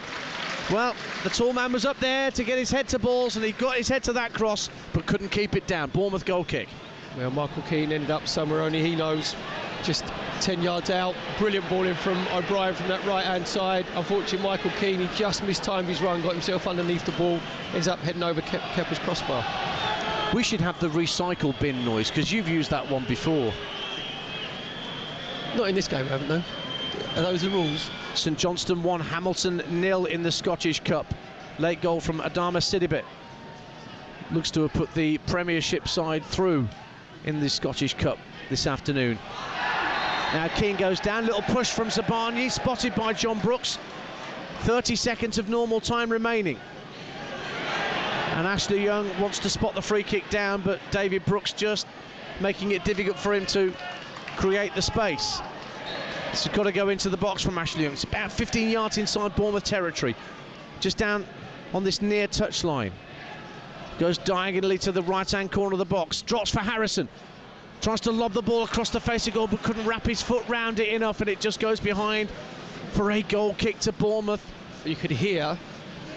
B: Well, the tall man was up there to get his head to balls, and he got his head to that cross, but couldn't keep it down. Bournemouth goal kick.
A: Well, Michael Keane ended up somewhere only he knows, just 10 yards out. Brilliant ball in from O'Brien from that right-hand side. Unfortunately, Michael Keane, he just mistimed his run, got himself underneath the ball, ends up heading over Kepa's crossbar.
B: We should have the recycle bin noise, because you've used that one before.
A: Not in this game, haven't they? Are those the rules?
B: St Johnstone 1, Hamilton 0 in the Scottish Cup. Late goal from Adama Sidibé. Looks to have put the Premiership side through in the Scottish Cup this afternoon. Now Keane goes down, little push from Zabarnyi, spotted by John Brooks. 30 seconds of normal time remaining. And Ashley Young wants to spot the free kick down, but David Brooks just making it difficult for him to create the space. This has got to go into the box from Ashley Young. It's about 15 yards inside Bournemouth territory, just down on this near touchline. Goes diagonally to the right-hand corner of the box, drops for Harrison. Tries to lob the ball across the face of goal, but couldn't wrap his foot round it enough, and it just goes behind for a goal kick to Bournemouth.
A: You could hear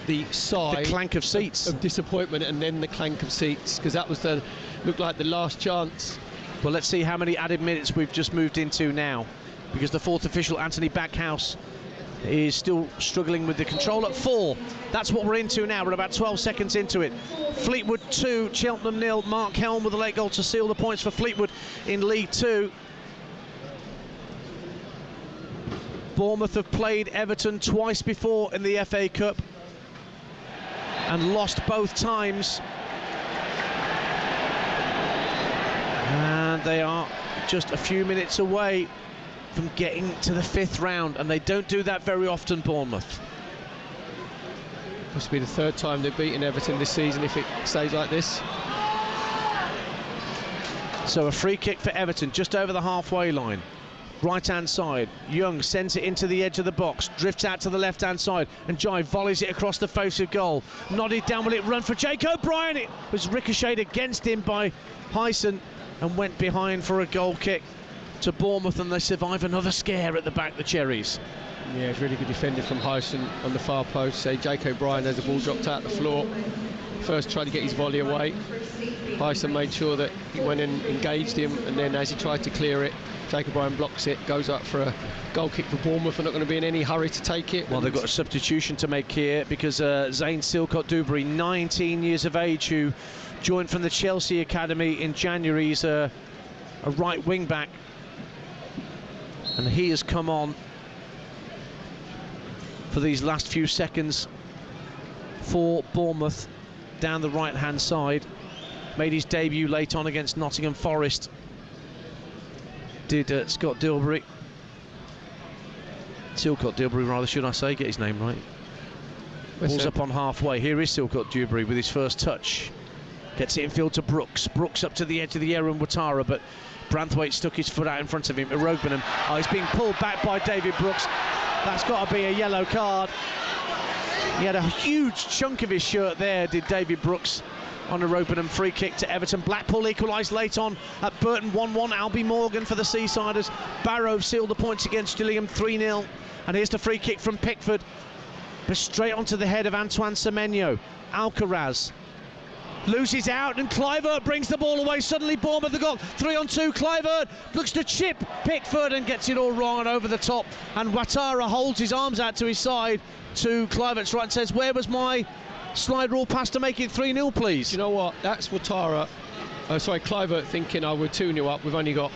A: the sigh,
B: the clank of seats,
A: of disappointment, and then the clank of seats, because that was looked like the last chance.
B: Well, let's see how many added minutes we've just moved into now, because the fourth official, Anthony Backhouse, is still struggling with the control at 4. That's what we're into now. We're about 12 seconds into it. Fleetwood 2, Cheltenham 0. Mark Helm with a late goal to seal the points for Fleetwood in League 2. Bournemouth have played Everton twice before in the FA Cup and lost both times. And they are just a few minutes away from getting to the 5th round, and they don't do that very often, Bournemouth.
A: Must be the 3rd time they've beaten Everton this season if it stays like this.
B: So a free kick for Everton just over the halfway line. Right-hand side, Young sends it into the edge of the box, drifts out to the left-hand side, and Jai volleys it across the face of goal. Nodded down, will it run for Jake O'Brien? It was ricocheted against him by Hyson and went behind for a goal kick to Bournemouth, and they survive another scare at the back, the Cherries.
A: Yeah, it's really good defended from Hyson on the far post. Say Jake O'Brien as the ball dropped out the floor. First tried to get his volley away. Hyson made sure that he went and engaged him, and then as he tried to clear it, Jake O'Brien blocks it, goes up for a goal kick for Bournemouth. They're not going to be in any hurry to take it.
B: Well, they've got a substitution to make here, because Zane Silcott-Dubry, 19 years of age, who joined from the Chelsea Academy in January. He's a right wing back, and he has come on for these last few seconds for Bournemouth down the right-hand side. Made his debut late on against Nottingham Forest, did Scott Dilbury. Silcott-Dilbury, rather, should I say, get his name right. Pulls up on halfway. Here is Silcock Dewberry with his first touch. Gets it infield to Brooks. Brooks up to the edge of the area and Ouattara, but Branthwaite stuck his foot out in front of him. Irogbenham, he's being pulled back by David Brooks. That's got to be a yellow card. He had a huge chunk of his shirt there, did David Brooks, on a Irogbenham free kick to Everton. Blackpool equalised late on at Burton 1-1. Albie Morgan for the Seasiders. Barrow sealed the points against Gillingham 3-0. And here's the free kick from Pickford. But straight onto the head of Antoine Semenyo. Alcaraz loses out and Clivert brings the ball away. Suddenly Bournemouth have got 3-on-2. Clivert looks to chip Pickford and gets it all wrong and over the top. And Ouattara holds his arms out to his side to Clivert's right and says, where was my slide rule pass to make it 3-0, please?
A: You know what? That's Ouattara. Clivert thinking, we're 2-0 up. We've only got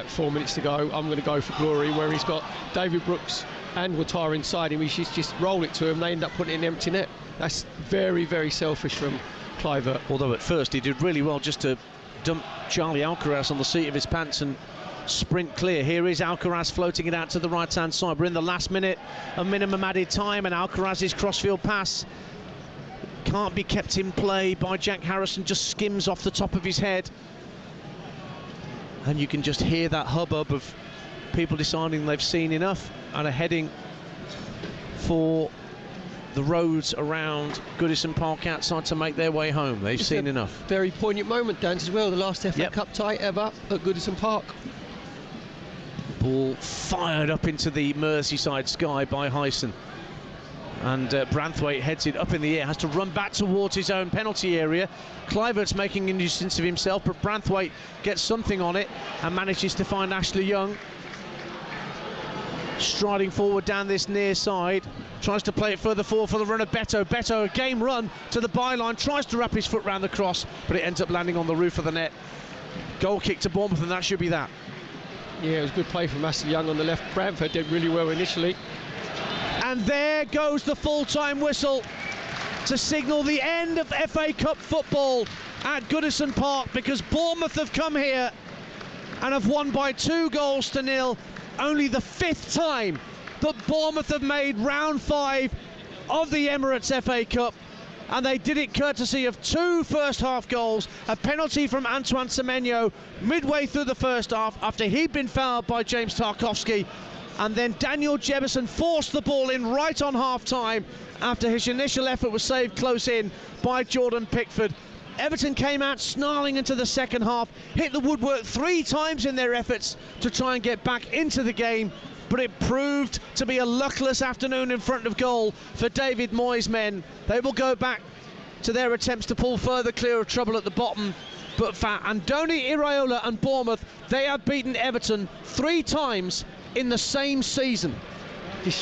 A: 4 minutes to go. I'm going to go for glory. Where he's got David Brooks and Ouattara inside him. He should just roll it to him. They end up putting it in an empty net. That's very, very selfish from Clivert.
B: Although at first he did really well just to dump Charlie Alcaraz on the seat of his pants and sprint clear. Here is Alcaraz floating it out to the right-hand side. We're in the last minute of minimum added time, and Alcaraz's crossfield pass can't be kept in play by Jack Harrison, just skims off the top of his head. And you can just hear that hubbub of people deciding they've seen enough and are heading for the roads around Goodison Park outside to make their way home. They've seen enough.
A: Very poignant moment, Dan, as well. The last FA Cup tie ever at Goodison Park.
B: Ball fired up into the Merseyside sky by Hyson. And Branthwaite heads it up in the air, has to run back towards his own penalty area. Clivert's making a nuisance of himself, but Branthwaite gets something on it and manages to find Ashley Young. Striding forward down this near side, tries to play it further forward for the runner Beto. Beto, a game run to the byline, tries to wrap his foot round the cross, but it ends up landing on the roof of the net. Goal kick to Bournemouth, and that should be that.
A: Yeah, it was good play from Ashley Young on the left. Bradford did really well initially.
B: And there goes the full-time whistle to signal the end of FA Cup football at Goodison Park, because Bournemouth have come here and have won by 2-0. Only the 5th time that Bournemouth have made round 5 of the Emirates FA Cup, and they did it courtesy of 2 first-half goals, a penalty from Antoine Semenyo midway through the first half after he'd been fouled by James Tarkowski, and then Daniel Jebison forced the ball in right on half-time after his initial effort was saved close in by Jordan Pickford. Everton came out snarling into the second half, hit the woodwork 3 times in their efforts to try and get back into the game, but it proved to be a luckless afternoon in front of goal for David Moyes' men. They will go back to their attempts to pull further clear of trouble at the bottom, but for Andoni Iraola and Bournemouth, they have beaten Everton 3 times in the same season.